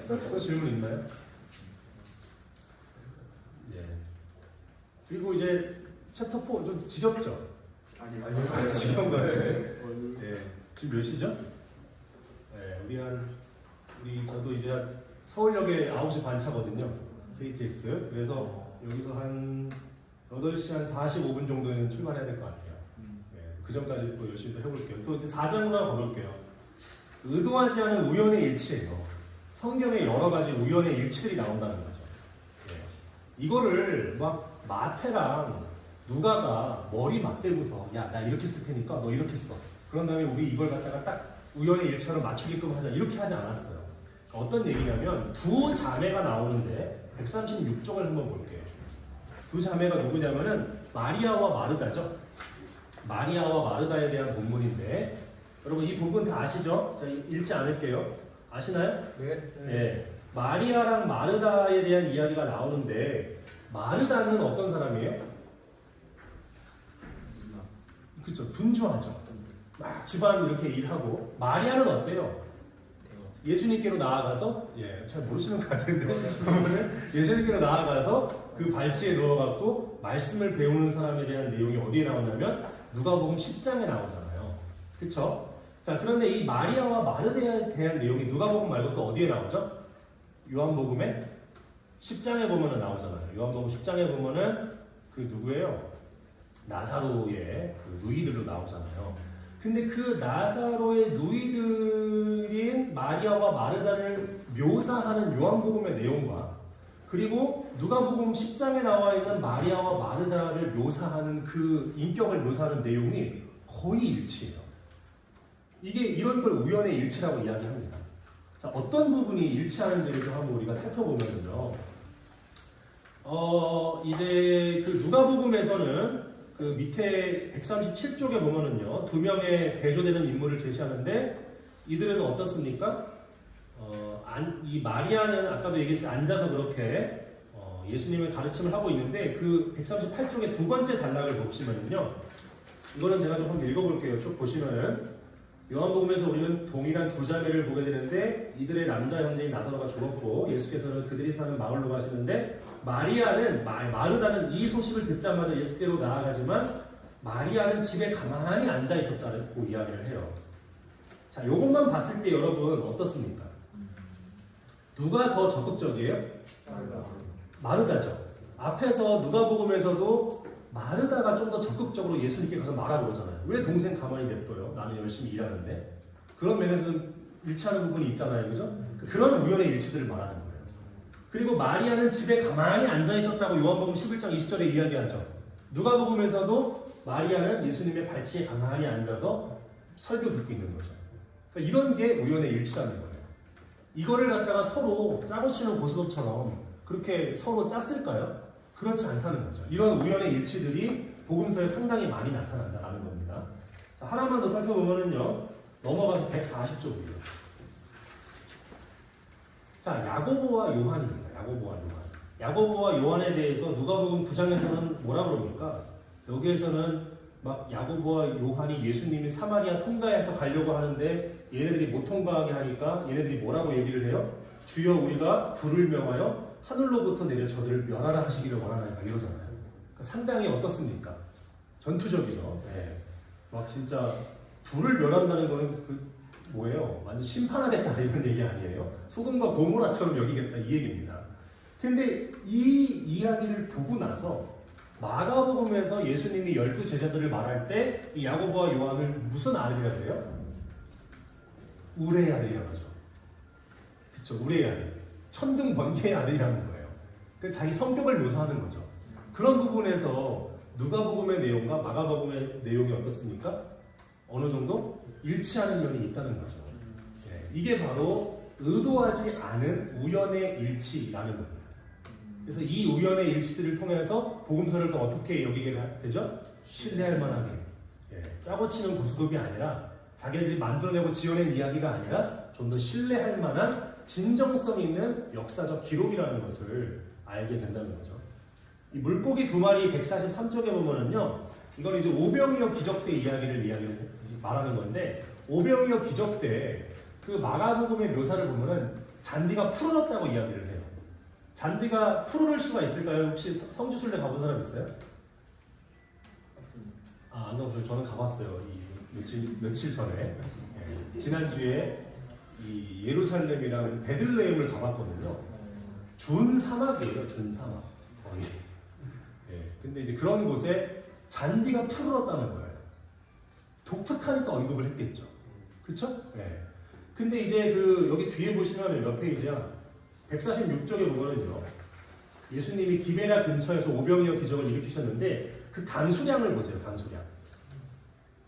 또 질문 있나요? 예. 그리고 이제 챕터 4 좀 지겹죠? 아니요. 지겨운 거예요. 예. 지금 몇 시죠? 예, 저도 이제 서울역에 9시 반 차거든요. KTX. 그래서 여기서 한 8시 한 45분 정도는 출발해야 될 것 같아요. 그 전까지 또 열심히 또 해볼게요. 또 이제 4장으로 가볼게요. 의도하지 않은 우연의 일치예요. 성경에 여러 가지 우연의 일치들이 나온다는 거죠. 이거를 막 마태랑 누가가 머리 맞대고서 야 나 이렇게 쓸 테니까 너 이렇게 써. 그런 다음에 우리 이걸 갖다가 딱 우연의 일처럼 맞추게끔 하자 이렇게 하지 않았어요. 어떤 얘기냐면 두 자매가 나오는데 136쪽을 한번 볼게요. 두 자매가 누구냐면은 마리아와 마르다죠. 마리아와 마르다에 대한 본문인데 여러분 이 본문 다 아시죠? 자, 읽지 않을게요. 아시나요? 네. 네. 마리아랑 마르다에 대한 이야기가 나오는데 마르다는 어떤 사람이에요? 그렇죠. 분주하죠. 막 집안 이렇게 일하고 마리아는 어때요? 예수님께로 나아가서 잘 모르시는 것 같은데 그러면은 예수님께로 나아가서 그 발치에 누워갖고 말씀을 배우는 사람에 대한 내용이 어디에 나오냐면 누가복음 10장에 나오잖아요. 그렇죠? 자 그런데 이 마리아와 마르다에 대한 내용이 누가복음 말고 또 어디에 나오죠? 요한복음에 10장에 보면은 나오잖아요. 요한복음 10장에 보면은 그 누구예요? 나사로의 그 누이들로 나오잖아요. 근데 그 나사로의 누이들인 마리아와 마르다를 묘사하는 요한복음의 내용과 그리고 누가복음 10장에 나와 있는 마리아와 마르다를 묘사하는 그 인격을 묘사하는 내용이 거의 일치해요. 이게 이런 걸 우연의 일치라고 이야기합니다. 자, 어떤 부분이 일치하는지를 좀 한번 우리가 살펴보면요. 이제 그 누가복음에서는 그 밑에 137쪽에 보면은요, 두 명의 대조되는 인물을 제시하는데 이들은 어떻습니까? 이 마리아는 아까도 얘기했듯이 앉아서 그렇게 예수님의 가르침을 하고 있는데 그 138쪽의 두 번째 단락을 보시면은요, 이거는 제가 좀 한번 읽어볼게요. 쭉 보시면은 요한복음에서 우리는 동일한 두 자매를 보게 되는데 이들의 남자 형제인 나사로가 죽었고 예수께서는 그들이 사는 마을로 가시는데 마르다는 이 소식을 듣자마자 예수께로 나아가지만 마리아는 집에 가만히 앉아 있었다고 이야기를 해요. 자, 요것만 봤을 때 여러분 어떻습니까? 누가 더 적극적이에요? 마르다죠. 앞에서 누가복음에서도 마르다가 좀 더 적극적으로 예수님께 가서 말하고 그러잖아요. 왜 동생 가만히 냅둬요? 나는 열심히 일하는데. 그런 면에서 좀 일치하는 부분이 있잖아요. 그죠? 그런 우연의 일치들을 말하는 거예요. 그리고 마리아는 집에 가만히 앉아 있었다고 요한복음 11장 20절에 이야기하죠. 누가복음에서도 마리아는 예수님의 발치에 가만히 앉아서 설교 듣고 있는 거죠. 그러니까 이런 게 우연의 일치라는 거예요. 이거를 갖다가 서로 짜고 치는 고스톱처럼 그렇게 서로 짰을까요? 그렇지 않다는 거죠. 이런 우연의 일치들이 복음서에 상당히 많이 나타난다는 겁니다. 자, 하나만 더 살펴보면은요, 넘어가서 140쪽이에요. 자, 야고보와 요한입니다. 야고보와 요한에 대해서 누가복음 9장에서는 뭐라 그럽니까? 여기에서는 막 야고보와 요한이 예수님이 사마리아 통과해서 가려고 하는데 얘네들이 못 통과하게 하니까 얘네들이 뭐라고 얘기를 해요? 주여 우리가 불을 명하여 하늘로부터 내려 저들을 멸하라 하시기를 원하나이까 이러잖아요. 그러니까 상당히 어떻습니까? 전투적이죠. 네. 막 진짜 불을 멸한다는 거는 그 뭐예요? 완전 심판하겠다 이런 얘기 아니에요? 소돔과 고모라처럼 여기겠다 이 얘기입니다. 근데 이 이야기를 보고 나서 마가복음에서 예수님이 12 제자들을 말할 때 이 야고보와 요한을 무슨 아들이라 그래요? 우레의 아들이라고 하죠. 그쵸? 우레의 아들. 천둥 번개의 아들이라는 거예요. 그 자기 성격을 묘사하는 거죠. 그런 부분에서 누가복음의 내용과 마가복음의 내용이 어떻습니까? 어느 정도 일치하는 면이 있다는 거죠. 네, 이게 바로 의도하지 않은 우연의 일치라는 겁니다. 그래서 이 우연의 일치들을 통해서 복음서를 더 어떻게 여기게 되죠? 신뢰할 만하게. 짜고 치는 고스톱이 아니라 자기들이 만들어내고 지어낸 이야기가 아니라 좀 더 신뢰할 만한 진정성 있는 역사적 기록이라는 것을 알게 된다는 거죠. 이 물고기 두 마리 143쪽에 보면은요, 이건 이제 오병이어 기적 때 이야기를 말하는 건데, 오병이어 기적 때 그 마가복음의 묘사를 보면은 잔디가 푸르렀다고 이야기를 해요. 잔디가 푸르를 수가 있을까요? 혹시 성주순례 가본 사람 있어요? 없습니다. 안 가보셨어요? 저는 가봤어요. 며칠 전에. 지난주에 이 예루살렘이랑 베들레헴을 가봤거든요. 준사막이에요, 준사막. 거의. 근데 이제 그런 곳에 잔디가 푸르렀다는 거예요. 독특하니까 언급을 했겠죠. 그쵸? 네. 근데 이제 여기 뒤에 보시면 몇 페이지야? 146쪽에 보면은요, 예수님이 기베라 근처에서 오병이어 기적을 일으키셨는데, 그 간수량을 보세요. 간수량.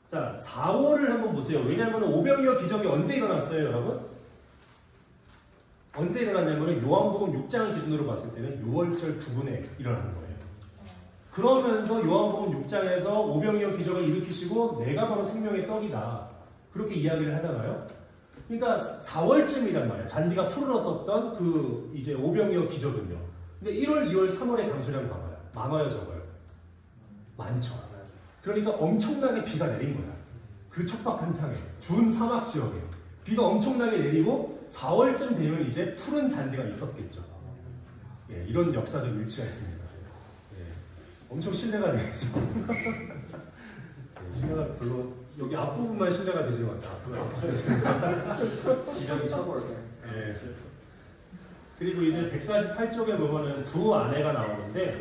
자, 4월을 한번 보세요. 왜냐하면 오병이어 기적이 언제 일어났어요, 여러분? 언제 일어났냐면 요한복음 6장을 기준으로 봤을 때는 6월절 부근에 일어나는 거예요. 그러면서 요한복음 6장에서 오병이어 기적을 일으키시고 내가 바로 생명의 떡이다. 그렇게 이야기를 하잖아요. 그러니까 4월쯤이란 말이야. 잔디가 푸르렀었던 그 이제 오병이어 기적은요. 근데 1월, 2월, 3월의 강수량 봐봐요. 많아요, 적어요? 많죠. 그러니까 엄청나게 비가 내린 거야. 그 척박한 땅에, 준 사막 지역에 비가 엄청나게 내리고 4월쯤 되면 이제 푸른 잔디가 있었겠죠. 예, 이런 역사적 일치가 있습니다. 예, 엄청 신뢰가 되죠. 예, 신뢰가 별로 여기 앞부분만 신뢰가 되지 않다. 기적이 쳐버려. 예. 그리고 이제 148쪽에 보면은 두 아내가 나오는데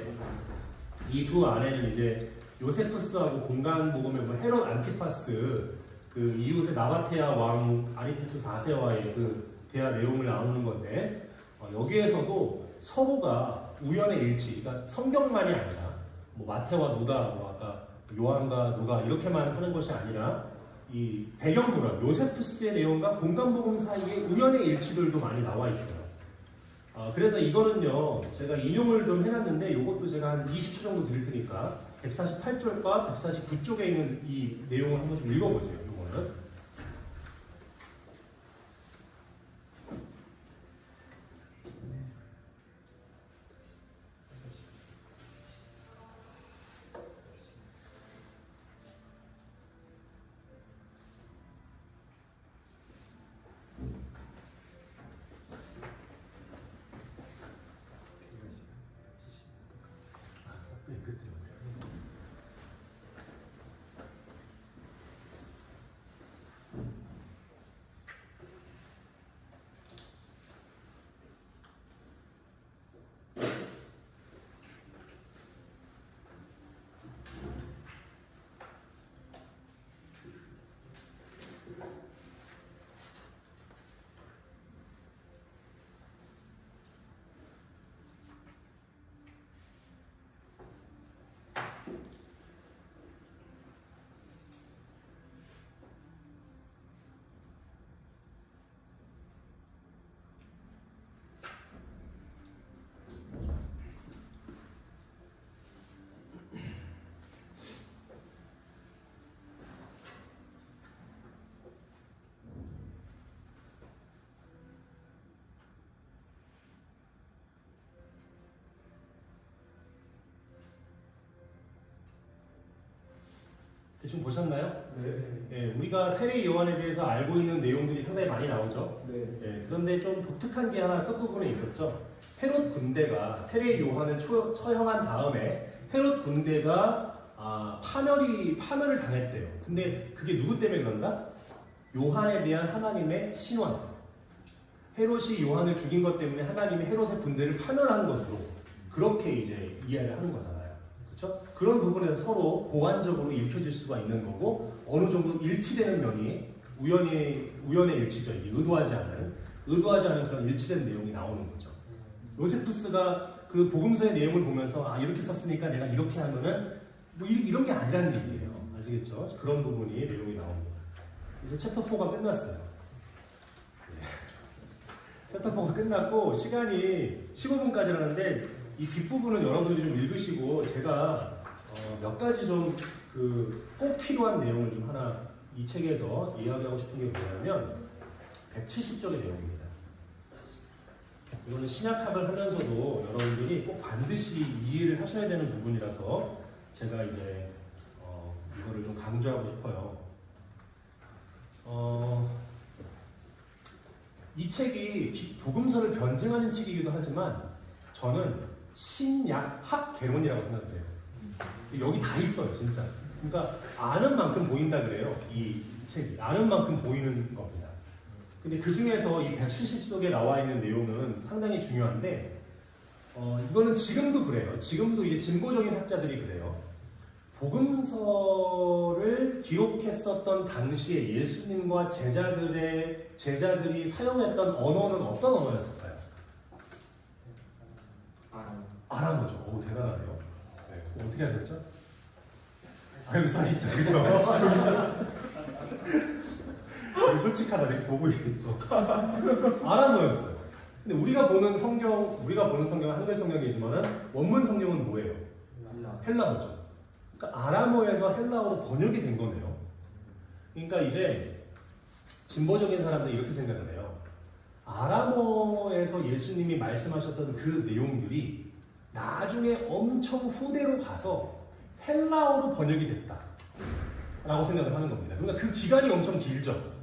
이 두 아내는 이제 요세푸스하고 공간복음에 보면 헤롯 안티파스 그 이웃의 나바테아 왕 아리테스 4세와의 그 대화 내용을 나오는 건데 여기에서도 서로가 우연의 일치, 그러니까 성경만이 아니라 뭐 마태와 누가, 뭐 아까 요한과 누가 이렇게만 하는 것이 아니라 이 배경부라 요세푸스의 내용과 공간복음 사이에 우연의 일치들도 많이 나와 있어요. 그래서 이거는요 제가 인용을 좀 해놨는데 이것도 제가 한 20초 정도 드릴 테니까 148쪽과 149쪽에 있는 이 내용을 한번 좀 읽어보세요. 이거는. 대충 보셨나요? 네. 예, 우리가 세례 요한에 대해서 알고 있는 내용들이 상당히 많이 나오죠. 네. 예, 그런데 좀 독특한 게 하나 끝부분에 있었죠. 헤롯 군대가 세례 요한을 처형한 다음에 헤롯 군대가 파멸을 당했대요. 근데 그게 누구 때문에 그런가? 요한에 대한 하나님의 신원. 헤롯이 요한을 죽인 것 때문에 하나님이 헤롯의 군대를 파멸한 것으로 그렇게 이제 이해를 하는 거잖아요. 그렇죠? 그런 부분에서 서로 보완적으로 읽혀질 수가 있는 거고 어느 정도 일치되는 면이 우연의 일치죠. 이게 의도하지 않은 그런 일치된 내용이 나오는 거죠. 요세푸스가 그 복음서의 내용을 보면서 이렇게 썼으니까 내가 이렇게 하면은 뭐 이런 게 아니라는 얘기예요. 아시겠죠? 그런 부분이 내용이 나옵니다. 이제 챕터 4가 끝났어요. 챕터 4가 끝났고 시간이 15분까지라는데 이 뒷부분은 여러분들이 좀 읽으시고 제가 몇 가지 좀 꼭 필요한 내용을 좀 하나 이 책에서 이야기하고 싶은 게 뭐냐면 170쪽의 내용입니다. 이거는 신약학을 하면서도 여러분들이 꼭 반드시 이해를 하셔야 되는 부분이라서 제가 이제 이거를 좀 강조하고 싶어요. 이 책이 복음서를 변증하는 책이기도 하지만 저는 신약학 개론이라고 생각해요. 여기 다 있어요, 진짜. 그러니까 아는 만큼 보인다 그래요. 이 책이 아는 만큼 보이는 겁니다. 근데 그 중에서 이 170쪽에 나와 있는 내용은 상당히 중요한데 이거는 지금도 그래요. 지금도 이제 진보적인 학자들이 그래요. 복음서를 기록했었던 당시에 예수님과 제자들이 사용했던 언어는 어떤 언어였을까요? 아람어죠. 오, 대단하네요. 네, 어떻게 하셨죠? 여기 써있죠, 그죠? 여기 솔직하다 이렇게 보고 있어. 아람어였어요. 근데 우리가 보는 성경은 한글 성경이지만은 원문 성경은 뭐예요? 헬라어죠. 그러니까 아람어에서 헬라어로 번역이 된 거네요. 그러니까 이제 진보적인 사람들이 이렇게 생각을 해요. 아람어에서 예수님이 말씀하셨던 그 내용들이 나중에 엄청 후대로 가서 헬라어로 번역이 됐다라고 생각을 하는 겁니다. 그러니까 그 기간이 엄청 길죠.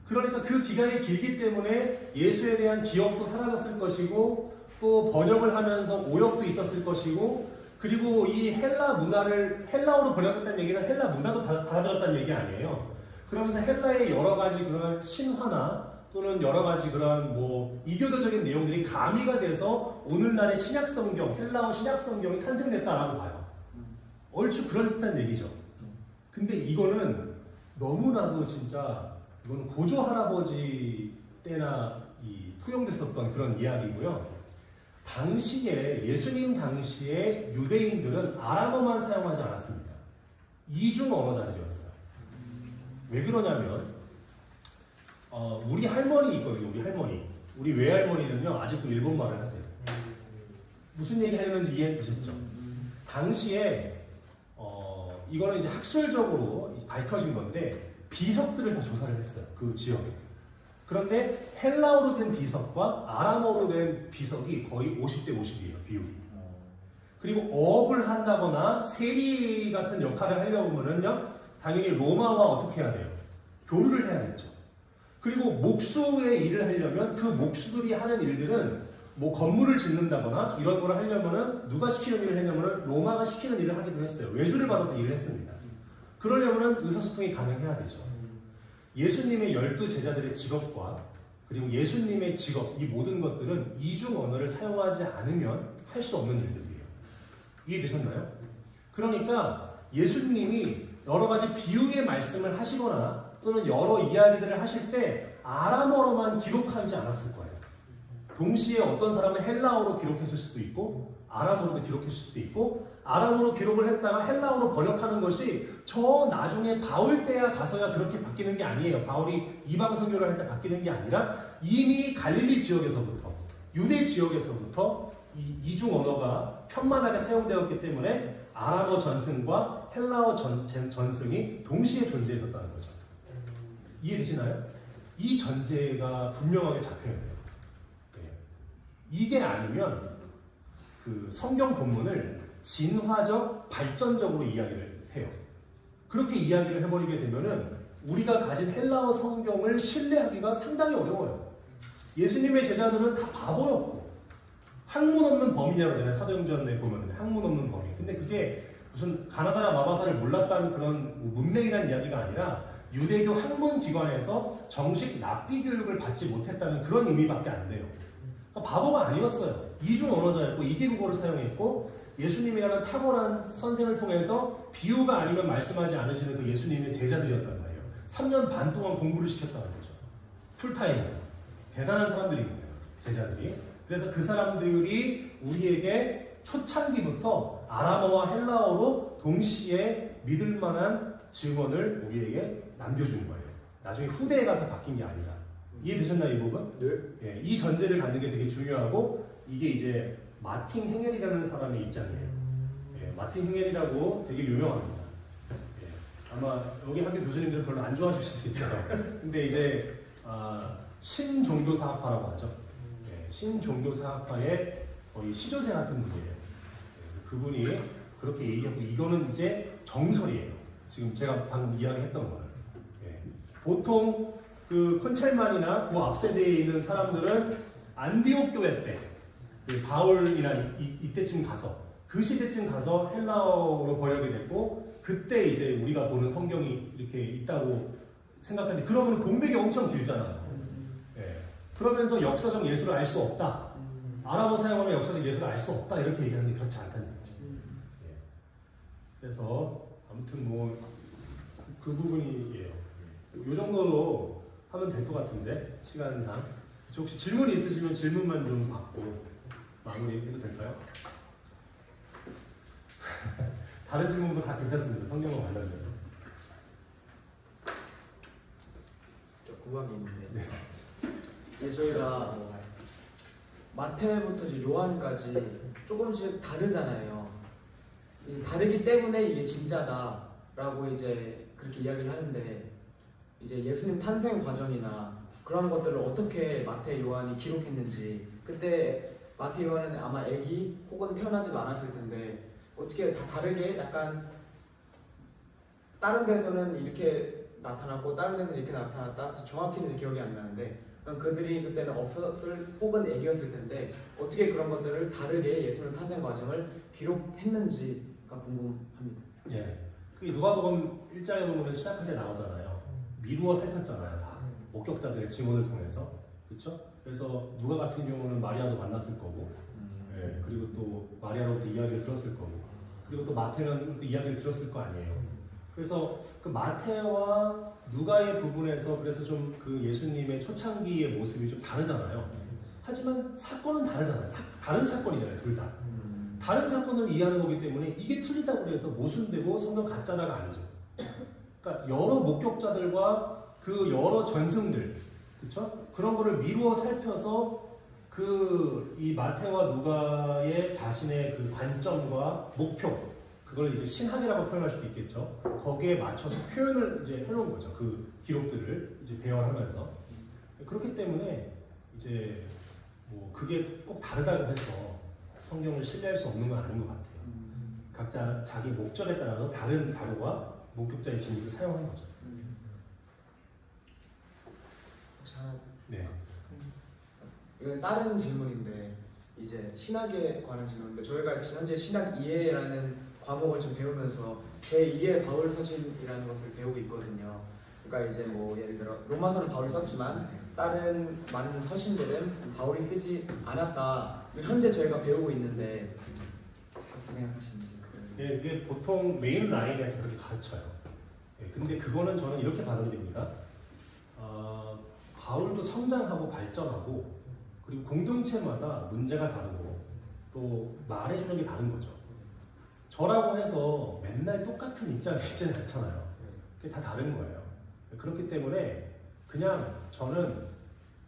그러니까 그 기간이 길기 때문에 예수에 대한 기억도 사라졌을 것이고 또 번역을 하면서 오역도 있었을 것이고 그리고 이 헬라 문화를 헬라어로 번역했다는 얘기는 헬라 문화도 받아들였다는 얘기 아니에요. 그러면서 헬라의 여러 가지 그런 신화나 또는 여러 가지 그런 뭐 이교도적인 내용들이 가미가 돼서 오늘날의 신약 성경, 헬라어 신약 성경이 탄생됐다라고 봐요. 얼추 그럴듯한 얘기죠. 근데 이거는 너무나도 진짜 이거는 고조 할아버지 때나 투영됐었던 그런 이야기고요. 당시에 예수님 당시에 유대인들은 아람어만 사용하지 않았습니다. 이중 언어자들이었어요. 왜 그러냐면 우리 할머니 있거든요. 우리 외할머니는요 아직도 일본말을 하세요. 무슨 얘기 하려는지 이해되셨죠? 당시에 이거는 이제 학술적으로 밝혀진 건데 비석들을 다 조사를 했어요. 그 지역에. 그런데 헬라어로 된 비석과 아람어로 된 비석이 거의 50대 50이에요. 비율이. 그리고 어업을 한다거나 세리 같은 역할을 하려면은요 당연히 로마와 어떻게 해야 돼요? 교류를 해야겠죠. 그리고 목수의 일을 하려면 그 목수들이 하는 일들은 뭐 건물을 짓는다거나 이런 거를 하려면은 누가 시키는 일을 했냐면은 로마가 시키는 일을 하기도 했어요. 외주를 받아서 일을 했습니다. 그러려면은 의사소통이 가능해야 되죠. 예수님의 12 제자들의 직업과 그리고 예수님의 직업 이 모든 것들은 이중 언어를 사용하지 않으면 할 수 없는 일들이에요. 이해되셨나요? 그러니까 예수님이 여러 가지 비유의 말씀을 하시거나 또는 여러 이야기들을 하실 때 아람어로만 기록하지 않았을 거예요. 동시에 어떤 사람은 헬라어로 기록했을 수도 있고 아람어로도 기록했을 수도 있고 아람어로 기록을 했다가 헬라어로 번역하는 것이 저 나중에 바울 때야 가서야 그렇게 바뀌는 게 아니에요. 바울이 이방 선교를 할 때 바뀌는 게 아니라 이미 갈릴리 지역에서부터 유대 지역에서부터 이 이중 언어가 편만하게 사용되었기 때문에 아람어 전승과 헬라어 전승이 동시에 존재했었다는 거죠. 이해되시나요? 이 전제가 분명하게 잡혀야 돼요. 네. 이게 아니면 그 성경 본문을 진화적, 발전적으로 이야기를 해요. 그렇게 이야기를 해버리게 되면은 우리가 가진 헬라어 성경을 신뢰하기가 상당히 어려워요. 예수님의 제자들은 다 바보였고 학문 없는 범인이라고 하잖아요. 사도행전에 보면 학문 없는 범인. 근데 그게 무슨 가나다나 마바사를 몰랐다는 그런 문맹이라는 이야기가 아니라 유대교 학문 기관에서 정식 랍비 교육을 받지 못했다는 그런 의미밖에 안 돼요. 그러니까 바보가 아니었어요. 이중 언어자였고 이계국어를 사용했고 예수님이라는 탁월한 선생을 통해서 비유가 아니면 말씀하지 않으시는 그 예수님의 제자들이었단 말이에요. 3년 반 동안 공부를 시켰다는 거죠. 풀타임으로. 대단한 사람들입니다. 제자들이. 그래서 그 사람들이 우리에게 초창기부터 아람어와 헬라어로 동시에 믿을 만한 증언을 우리에게 남겨주는 거예요. 나중에 후대에 가서 바뀐 게 아니라. 이해되셨나요, 이 부분? 네. 예, 이 전제를 갖는 게 되게 중요하고 이게 이제 마틴 행헬이라는 사람의 입장이에요. 예, 마틴 행헬이라고 되게 유명합니다. 예, 아마 여기 학교 교수님들은 별로 안 좋아하실 수도 있어요. 근데 이제 신종교사학파라고 하죠. 예, 신종교사학파의 거의 시조새 같은 분이에요. 예, 그분이 그렇게 얘기하고 이거는 이제 정설이에요. 지금 제가 방금 이야기했던 거예요. 예, 보통 그 콘첼만이나 그 앞세대에 있는 사람들은 안디옥 교회 때 바울이나 이때쯤 가서 그 시대쯤 가서 헬라어로 번역이 됐고 그때 이제 우리가 보는 성경이 이렇게 있다고 생각하는데 그러면 공백이 엄청 길잖아요. 예. 그러면서 역사적 예술을 알 수 없다. 아람어 사용하면 역사적 예술을 알 수 없다 이렇게 얘기하는데 그렇지 않다는 얘기죠. 예. 그래서 아무튼 뭐 그 부분이에요. 이 정도로 하면 될 것 같은데 시간상 혹시 질문이 있으시면 질문만 좀 받고 마무리해도 될까요? 다른 질문도 다 괜찮습니다. 성경과 관련돼서. 저 궁금한 게 있는데 이제 저희가 마태부터 이제 요한까지 조금씩 다르잖아요. 이제 다르기 때문에 이게 진짜다라고 이제 그렇게 이야기를 하는데 이제 예수님 탄생 과정이나 그런 것들을 어떻게 마태 요한이 기록했는지 그때 마태 요한은 아마 아기 혹은 태어나지도 않았을 텐데 어떻게 다 다르게 약간 다른 데서는 이렇게 나타났고 다른 데서는 이렇게 나타났다 정확히는 기억이 안 나는데 그들이 그때는 없었을 혹은 아기였을 텐데 어떻게 그런 것들을 다르게 예수님 탄생 과정을 기록했는지가 궁금합니다. 예. 그 누가복음 1장에 보면 시작할 때 나오잖아요. 미루어 살폈잖아요. 다 목격자들의 증언을 통해서. 그렇죠? 그래서 누가 같은 경우는 마리아도 만났을 거고, 예. 그리고 또 마리아로부터 이야기를 들었을 거고, 그리고 또 마태는 그 이야기를 들었을 거 아니에요. 그래서 그 마태와 누가의 부분에서 그래서 좀 그 예수님의 초창기의 모습이 좀 다르잖아요. 하지만 사건은 다르잖아요. 다른 사건이잖아요, 둘 다. 다른 사건을 이해하는 거기 때문에 이게 틀리다고 해서 모순되고 성경 가짜다가 아니죠. 그러니까 여러 목격자들과 그 여러 전승들, 그렇죠? 그런 거를 미루어 살펴서 그 이 마태와 누가의 자신의 그 관점과 목표, 그걸 이제 신학이라고 표현할 수도 있겠죠. 거기에 맞춰서 표현을 이제 해놓은 거죠. 그 기록들을 이제 배열하면서. 그렇기 때문에 이제 뭐 그게 꼭 다르다고 해서 성경을 신뢰할 수 없는 건 아닌 것 같아요. 각자 자기 목적에 따라서 다른 자료와 목격자의 진술을 사용하는 거죠. 혹시 하나 네. 이건 다른 질문인데 이제 신학에 관한 질문인데 저희가 현재 신학 이해라는 과목을 좀 배우면서 제2의 바울 서신이라는 것을 배우고 있거든요. 그러니까 이제 뭐 예를 들어 로마서는 바울이 썼지만 다른 많은 서신들은 바울이 쓰지 않았다. 현재 저희가 배우고 있는데 어떻게 생각하시는지? 네, 이게 보통 메인 라인에서 그렇게 가르쳐요. 네, 근데 그거는 저는 이렇게 받아들입니다. 바울도 성장하고 발전하고 그리고 공동체마다 문제가 다르고 또 말해주는 게 다른 거죠. 저라고 해서 맨날 똑같은 입장이 있지는 않잖아요. 그게 다 다른 거예요. 그렇기 때문에 그냥 저는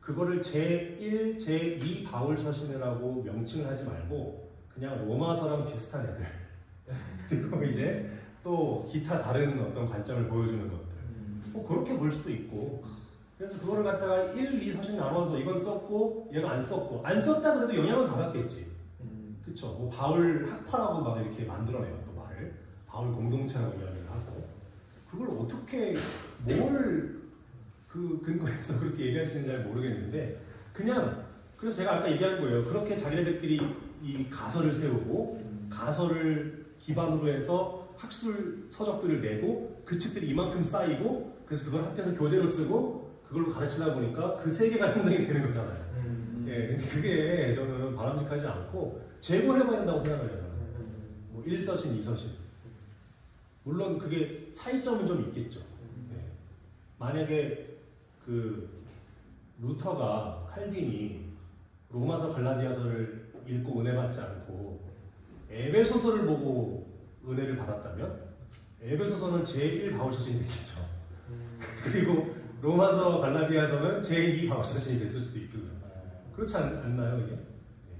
그거를 제1, 제2 바울 서신이라고 명칭을 하지 말고 그냥 로마서랑 비슷한 애들 그리고 이제 또 기타 다른 어떤 관점을 보여주는 것들 뭐 그렇게 볼 수도 있고 그래서 그거를 갖다가 1, 2 서신 나눠서 이건 썼고 얘가 안 썼고 안 썼다 그래도 영향은 받았겠지. 그렇죠. 뭐 바울 학파라고 막 이렇게 만들어내요 또 말을 바울 공동체라고 이야기를 하고 그걸 어떻게 뭘 그 근거에서 그렇게 얘기할 수 있는지 잘 모르겠는데 그냥 그래서 제가 아까 얘기한 거예요. 그렇게 자기네들끼리 이 가설을 세우고 가설을 기반으로 해서 학술 서적들을 내고 그 책들이 이만큼 쌓이고 그래서 그걸 합해서 교재로 쓰고 그걸로 가르치다 보니까 그 세계가 형성이 되는 거잖아요. 예, 근데 그게 저는 바람직하지 않고 제고해봐야 된다고 생각을 해요. 뭐 1서신, 2서신. 물론 그게 차이점은 좀 있겠죠. 네. 만약에 그 루터가 칼빈이 로마서 갈라디아서를 읽고 은혜 받지 않고 에베소서를 보고 은혜를 받았다면 에베소서는 제1 바울서신이 됐겠죠. 그리고 로마서 갈라디아서는 제2 바울서신이 됐을 수도 있고요. 그렇지 않나요 이게?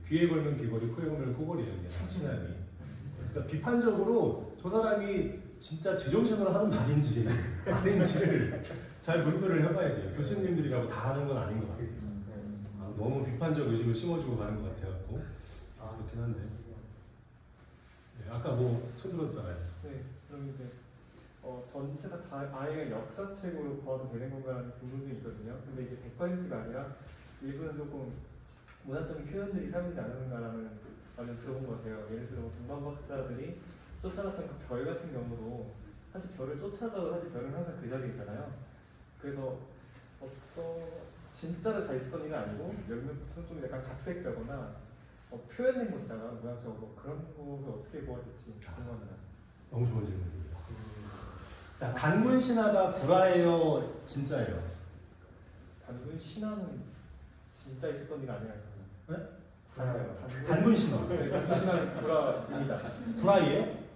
귀에 걸면 귀걸이, 코에 걸면 코걸이에요. 신앙이. 그러니까 비판적으로 저 사람이 진짜 제정신으로 하는 말인지 아닌지를 잘 분별을 해봐야 돼요. 교수님들이라고 다 하는 건 아닌 것 같아요. 너무 비판적 의식을 심어주고 가는 것 같아갖고 그렇긴 한데. 네, 아까 뭐 쳐들었잖아요. 네, 그럼 이제 전체가 다 아예 역사책으로 봐도 되는 건가라는 부분도 있거든요. 근데 이제 100%가 아니라 일부는 조금 문화적인 표현들이 사용되지 않는가라는 말을 들어본 것 같아요. 예를 들어 동방박사들이 쫓아갔던 그 별 같은 경우도 사실 별을 쫓아가도 사실 별은 항상 그 자리에 있잖아요. 그래서 진짜로 다 있었던 일은 아니고 몇몇 곳은 좀 약간 각색되거나 표현된 곳이다가 문학적으로 그런 곳을 어떻게 보아야 될지 궁금합니다. 너무 좋은 질문입니다. 자, 단문 신화가 구라예요, 진짜예요? 단군 신화는 진짜 있었던 일 아니라요? 네? 아니요. 단문 신화. 네, 단군 신화는 구라입니다. 구라예요?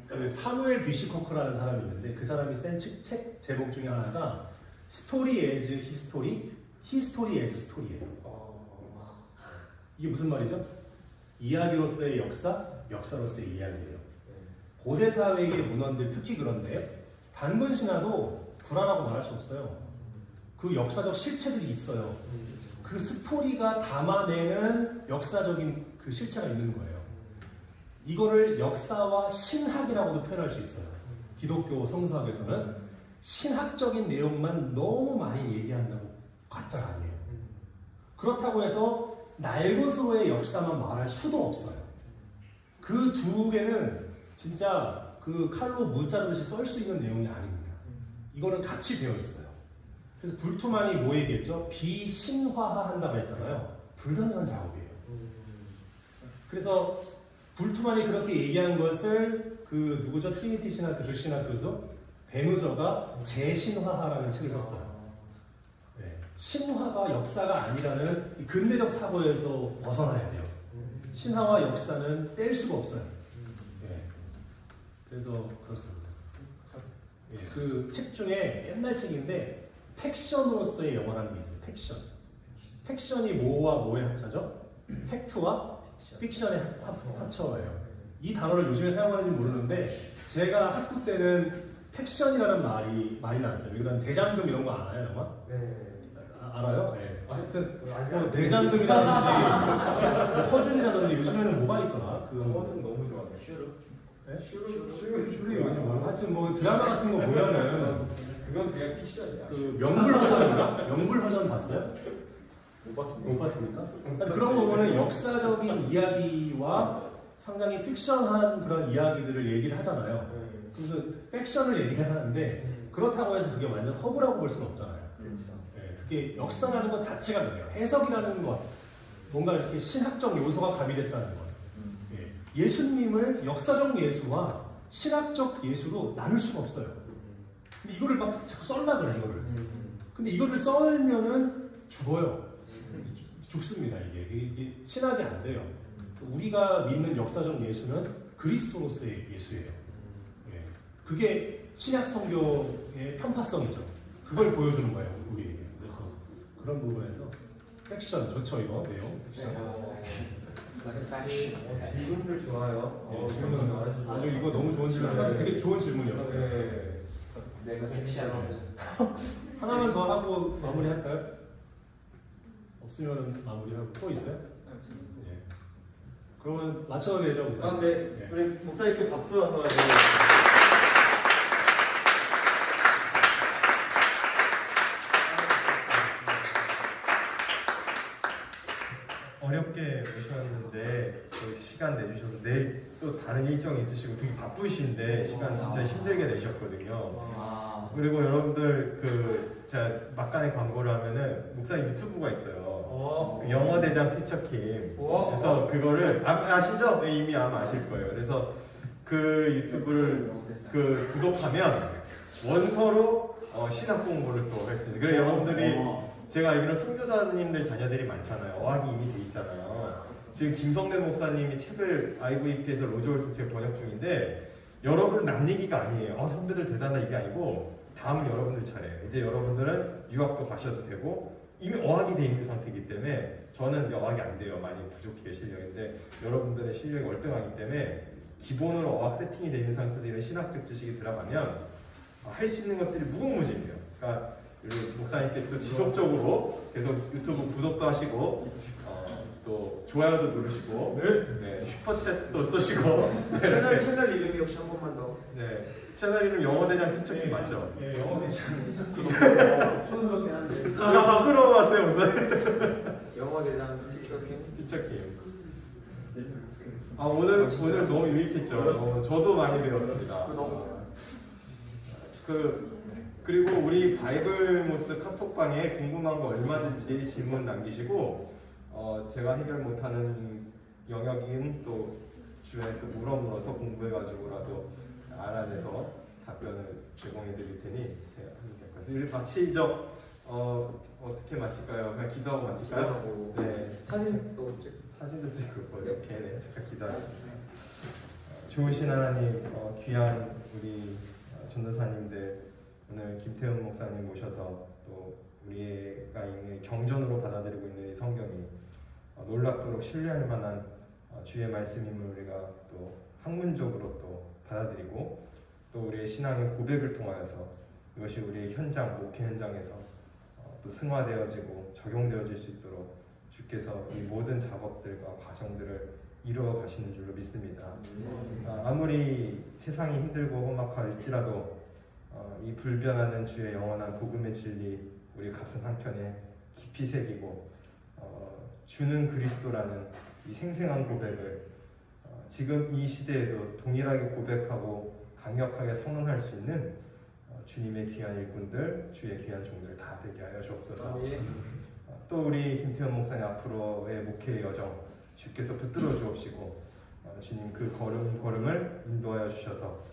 그 사무엘 비시코크라는 사람이 있는데 그 사람이 쓴 책 제목 중에 하나가 스토리 에즈 히스토리, 히스토리 에즈 스토리예요. 이게 무슨 말이죠? 이야기로서의 역사, 역사로서의 이야기예요. 고대 사회의 문헌들 특히 그런데 단문 신화도 불안하고 말할 수 없어요. 그 역사적 실체들이 있어요. 그 스토리가 담아내는 역사적인 그 실체가 있는 거예요. 이거를 역사와 신학이라고도 표현할 수 있어요. 기독교 성서학에서는 신학적인 내용만 너무 많이 얘기한다고 가짜가 아니에요. 그렇다고 해서 날것으로의 역사만 말할 수도 없어요. 그 두 개는 진짜 그 칼로 무 자르듯이 썰 수 있는 내용이 아닙니다. 이거는 같이 되어 있어요. 그래서 불투만이 뭐 얘기했죠? 비신화한다고 했잖아요. 불가능한 작업이에요. 그래서 불투만이 그렇게 얘기한 것을 그 누구죠? 트리니티 신학 교수 신학 교수 베누저가 재신화라는 책을 썼어요. 네. 신화가 역사가 아니라는 이 근대적 사고에서 벗어나야 돼요. 신화와 역사는 뗄 수가 없어요. 네. 그래서 그렇습니다. 네. 그 책 중에 옛날 책인데 팩션으로서의 영어라는 게 있어요. 팩션. 팩션이 뭐와 뭐의 합쳐죠? 팩트와 픽션의 합쳐예요. 이 단어를 요즘에 사용하는지 모르는데 제가 학부 때는 팩션이라는 말이 많이 나왔어요. 이런 대장금 이런 거 알아요, 영화? 네. 알아요? 네. 하여튼 뭐 대장금이라든지 허준이라든지 요즘에는 뭐가 있더라? 그 허준 너무 좋아해요. 네? 슈리 뭔지 모르고 하여튼 뭐 드라마 같은 거 보면은 그건 그냥 픽션이야. 그 명불 허전인가? 명불 허전 봤어요? 못 봤습니까? 그런 거 보면은 역사적인 이야기와 상당히 픽션한 그런 이야기들을 얘기를 하잖아요. 그래서 팩션을 얘기를 하는데 그렇다고 해서 그게 완전 허구라고 볼 수는 없잖아요. 네, 그게 역사라는 것 자체가 그래요. 해석이라는 것, 뭔가 이렇게 신학적 요소가 가미됐다는 것. 예수님을 역사적 예수와 신학적 예수로 나눌 수가 없어요. 근데 이거를 막 자꾸 썰라 그래 이거를. 근데 이거를 썰면은 죽어요. 죽습니다. 이게 신학이 안 돼요. 우리가 믿는 역사적 예수는 그리스도로서의 예수예요. 예. 그게 신약 성경의 편파성이죠. 그걸 보여주는 거예요, 우리에게. 그래서 그런 부분에서 팩션 좋죠 이거 내용. 질문들 좋아요. 예, 아주 이거 너무 좋은 질문이에요. 되게 좋은 질문이요. 네. 내가 섹시한 하나만 더 하고 마무리할까요? 없으면 마무리하고 또 있어요? 예. 그러면 맞춰도 되죠, 목사? 아, 네. 예. 우리 목사님께 박수 한번 해주세요. 어렵게 오셨는데 또 시간 내주셔서 내일 또 다른 일정이 있으시고 되게 바쁘신데 시간 진짜 힘들게 내셨거든요. 그리고 여러분들 그 제가 막간에 광고를 하면은 목사님 유튜브가 있어요. 그 영어 대장 티처킴. 그래서 그거를 아시죠? 네, 이미 아마 아실 거예요. 그래서 그 유튜브를 그 구독하면 원서로 신학 공부를 또 할 수 있는. 그래서 여러분들이 제가 알기로 선교사님들 자녀들이 많잖아요. 어학이 이미 돼 있잖아요. 지금 김성대 목사님이 책을 IVP에서 로저월슨 책 번역 중인데 여러분은 남 얘기가 아니에요. 선배들 대단하다 이게 아니고 다음은 여러분들 차례예요. 이제 여러분들은 유학도 가셔도 되고 이미 어학이 돼 있는 상태이기 때문에 저는 어학이 안 돼요. 많이 부족해요 실력인데 여러분들의 실력이 월등하기 때문에 기본으로 어학 세팅이 돼 있는 상태에서 이런 신학적 지식이 들어가면 할 수 있는 것들이 무궁무진해요. 그러니까 목사님께 또 지속적으로 계속 유튜브 구독도 하시고 또 좋아요도 누르시고 네, 슈퍼챗도 쓰시고 채널 이름이 혹시 한 번만 더. 네, 채널 이름 영어대장 티처킴 맞죠? 예, 영어 대장 티처킴. 촌스럽긴 한데. 부끄러워하세요 목사님? 영어 대장 티처킴. 오늘 너무 유익했죠. 저도 많이 배웠습니다. 그리고 우리 바이블모스 카톡방에 궁금한 거 얼마든지 질문 남기시고 제가 해결 못하는 영역인 또 주변에 또 물어서 공부해가지고라도 알아내서 답변을 제공해 드릴 테니 하면 될 것 같아요. 우리 마치죠. 어떻게 마칠까요? 그냥 기도하고 마칠까요? 네. 사진도 찍. 사진도 찍고 이렇게 네, 잠깐 기다려주세요. 좋으신 하나님, 귀한 우리 전도사님들 오늘 김태훈 목사님 모셔서 또 우리가 있는 경전으로 받아들이고 있는 이 성경이 놀랍도록 신뢰할 만한 주의 말씀임을 우리가 또 학문적으로 또 받아들이고 또 우리의 신앙의 고백을 통하여서 이것이 우리의 현장, 목회 현장에서 또 승화되어지고 적용되어질 수 있도록 주께서 이 모든 작업들과 과정들을 이루어 가시는 줄로 믿습니다. 아무리 세상이 힘들고 험악할지라도 이 불변하는 주의 영원한 복음의 진리 우리 가슴 한켠에 깊이 새기고 주는 그리스도라는 이 생생한 고백을 지금 이 시대에도 동일하게 고백하고 강력하게 선언할 수 있는 주님의 귀한 일꾼들, 주의 귀한 종들 다 되게 하여 주옵소서. 또 우리 김태현 목사님 앞으로의 목회의 여정 주께서 붙들어 주옵시고 주님 그 걸음을 인도하여 주셔서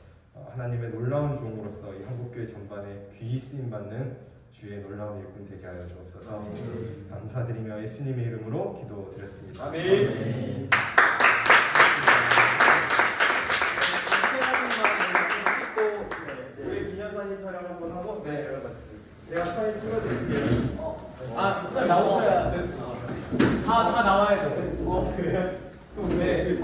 하나님의 놀라운 종으로서 이 한국교회 전반에 귀히 쓰임 받는 주의 놀라운 일꾼 되게 하여 주옵소서. 감사드리며 예수님의 이름으로 기도드렸습니다. 아멘. 우리 기념사진 촬영 한번 하고 네 여러분 제가 사진 찍어드릴게요. 아, 나오셔야 돼. 다 나와야 돼. 그래요? 네.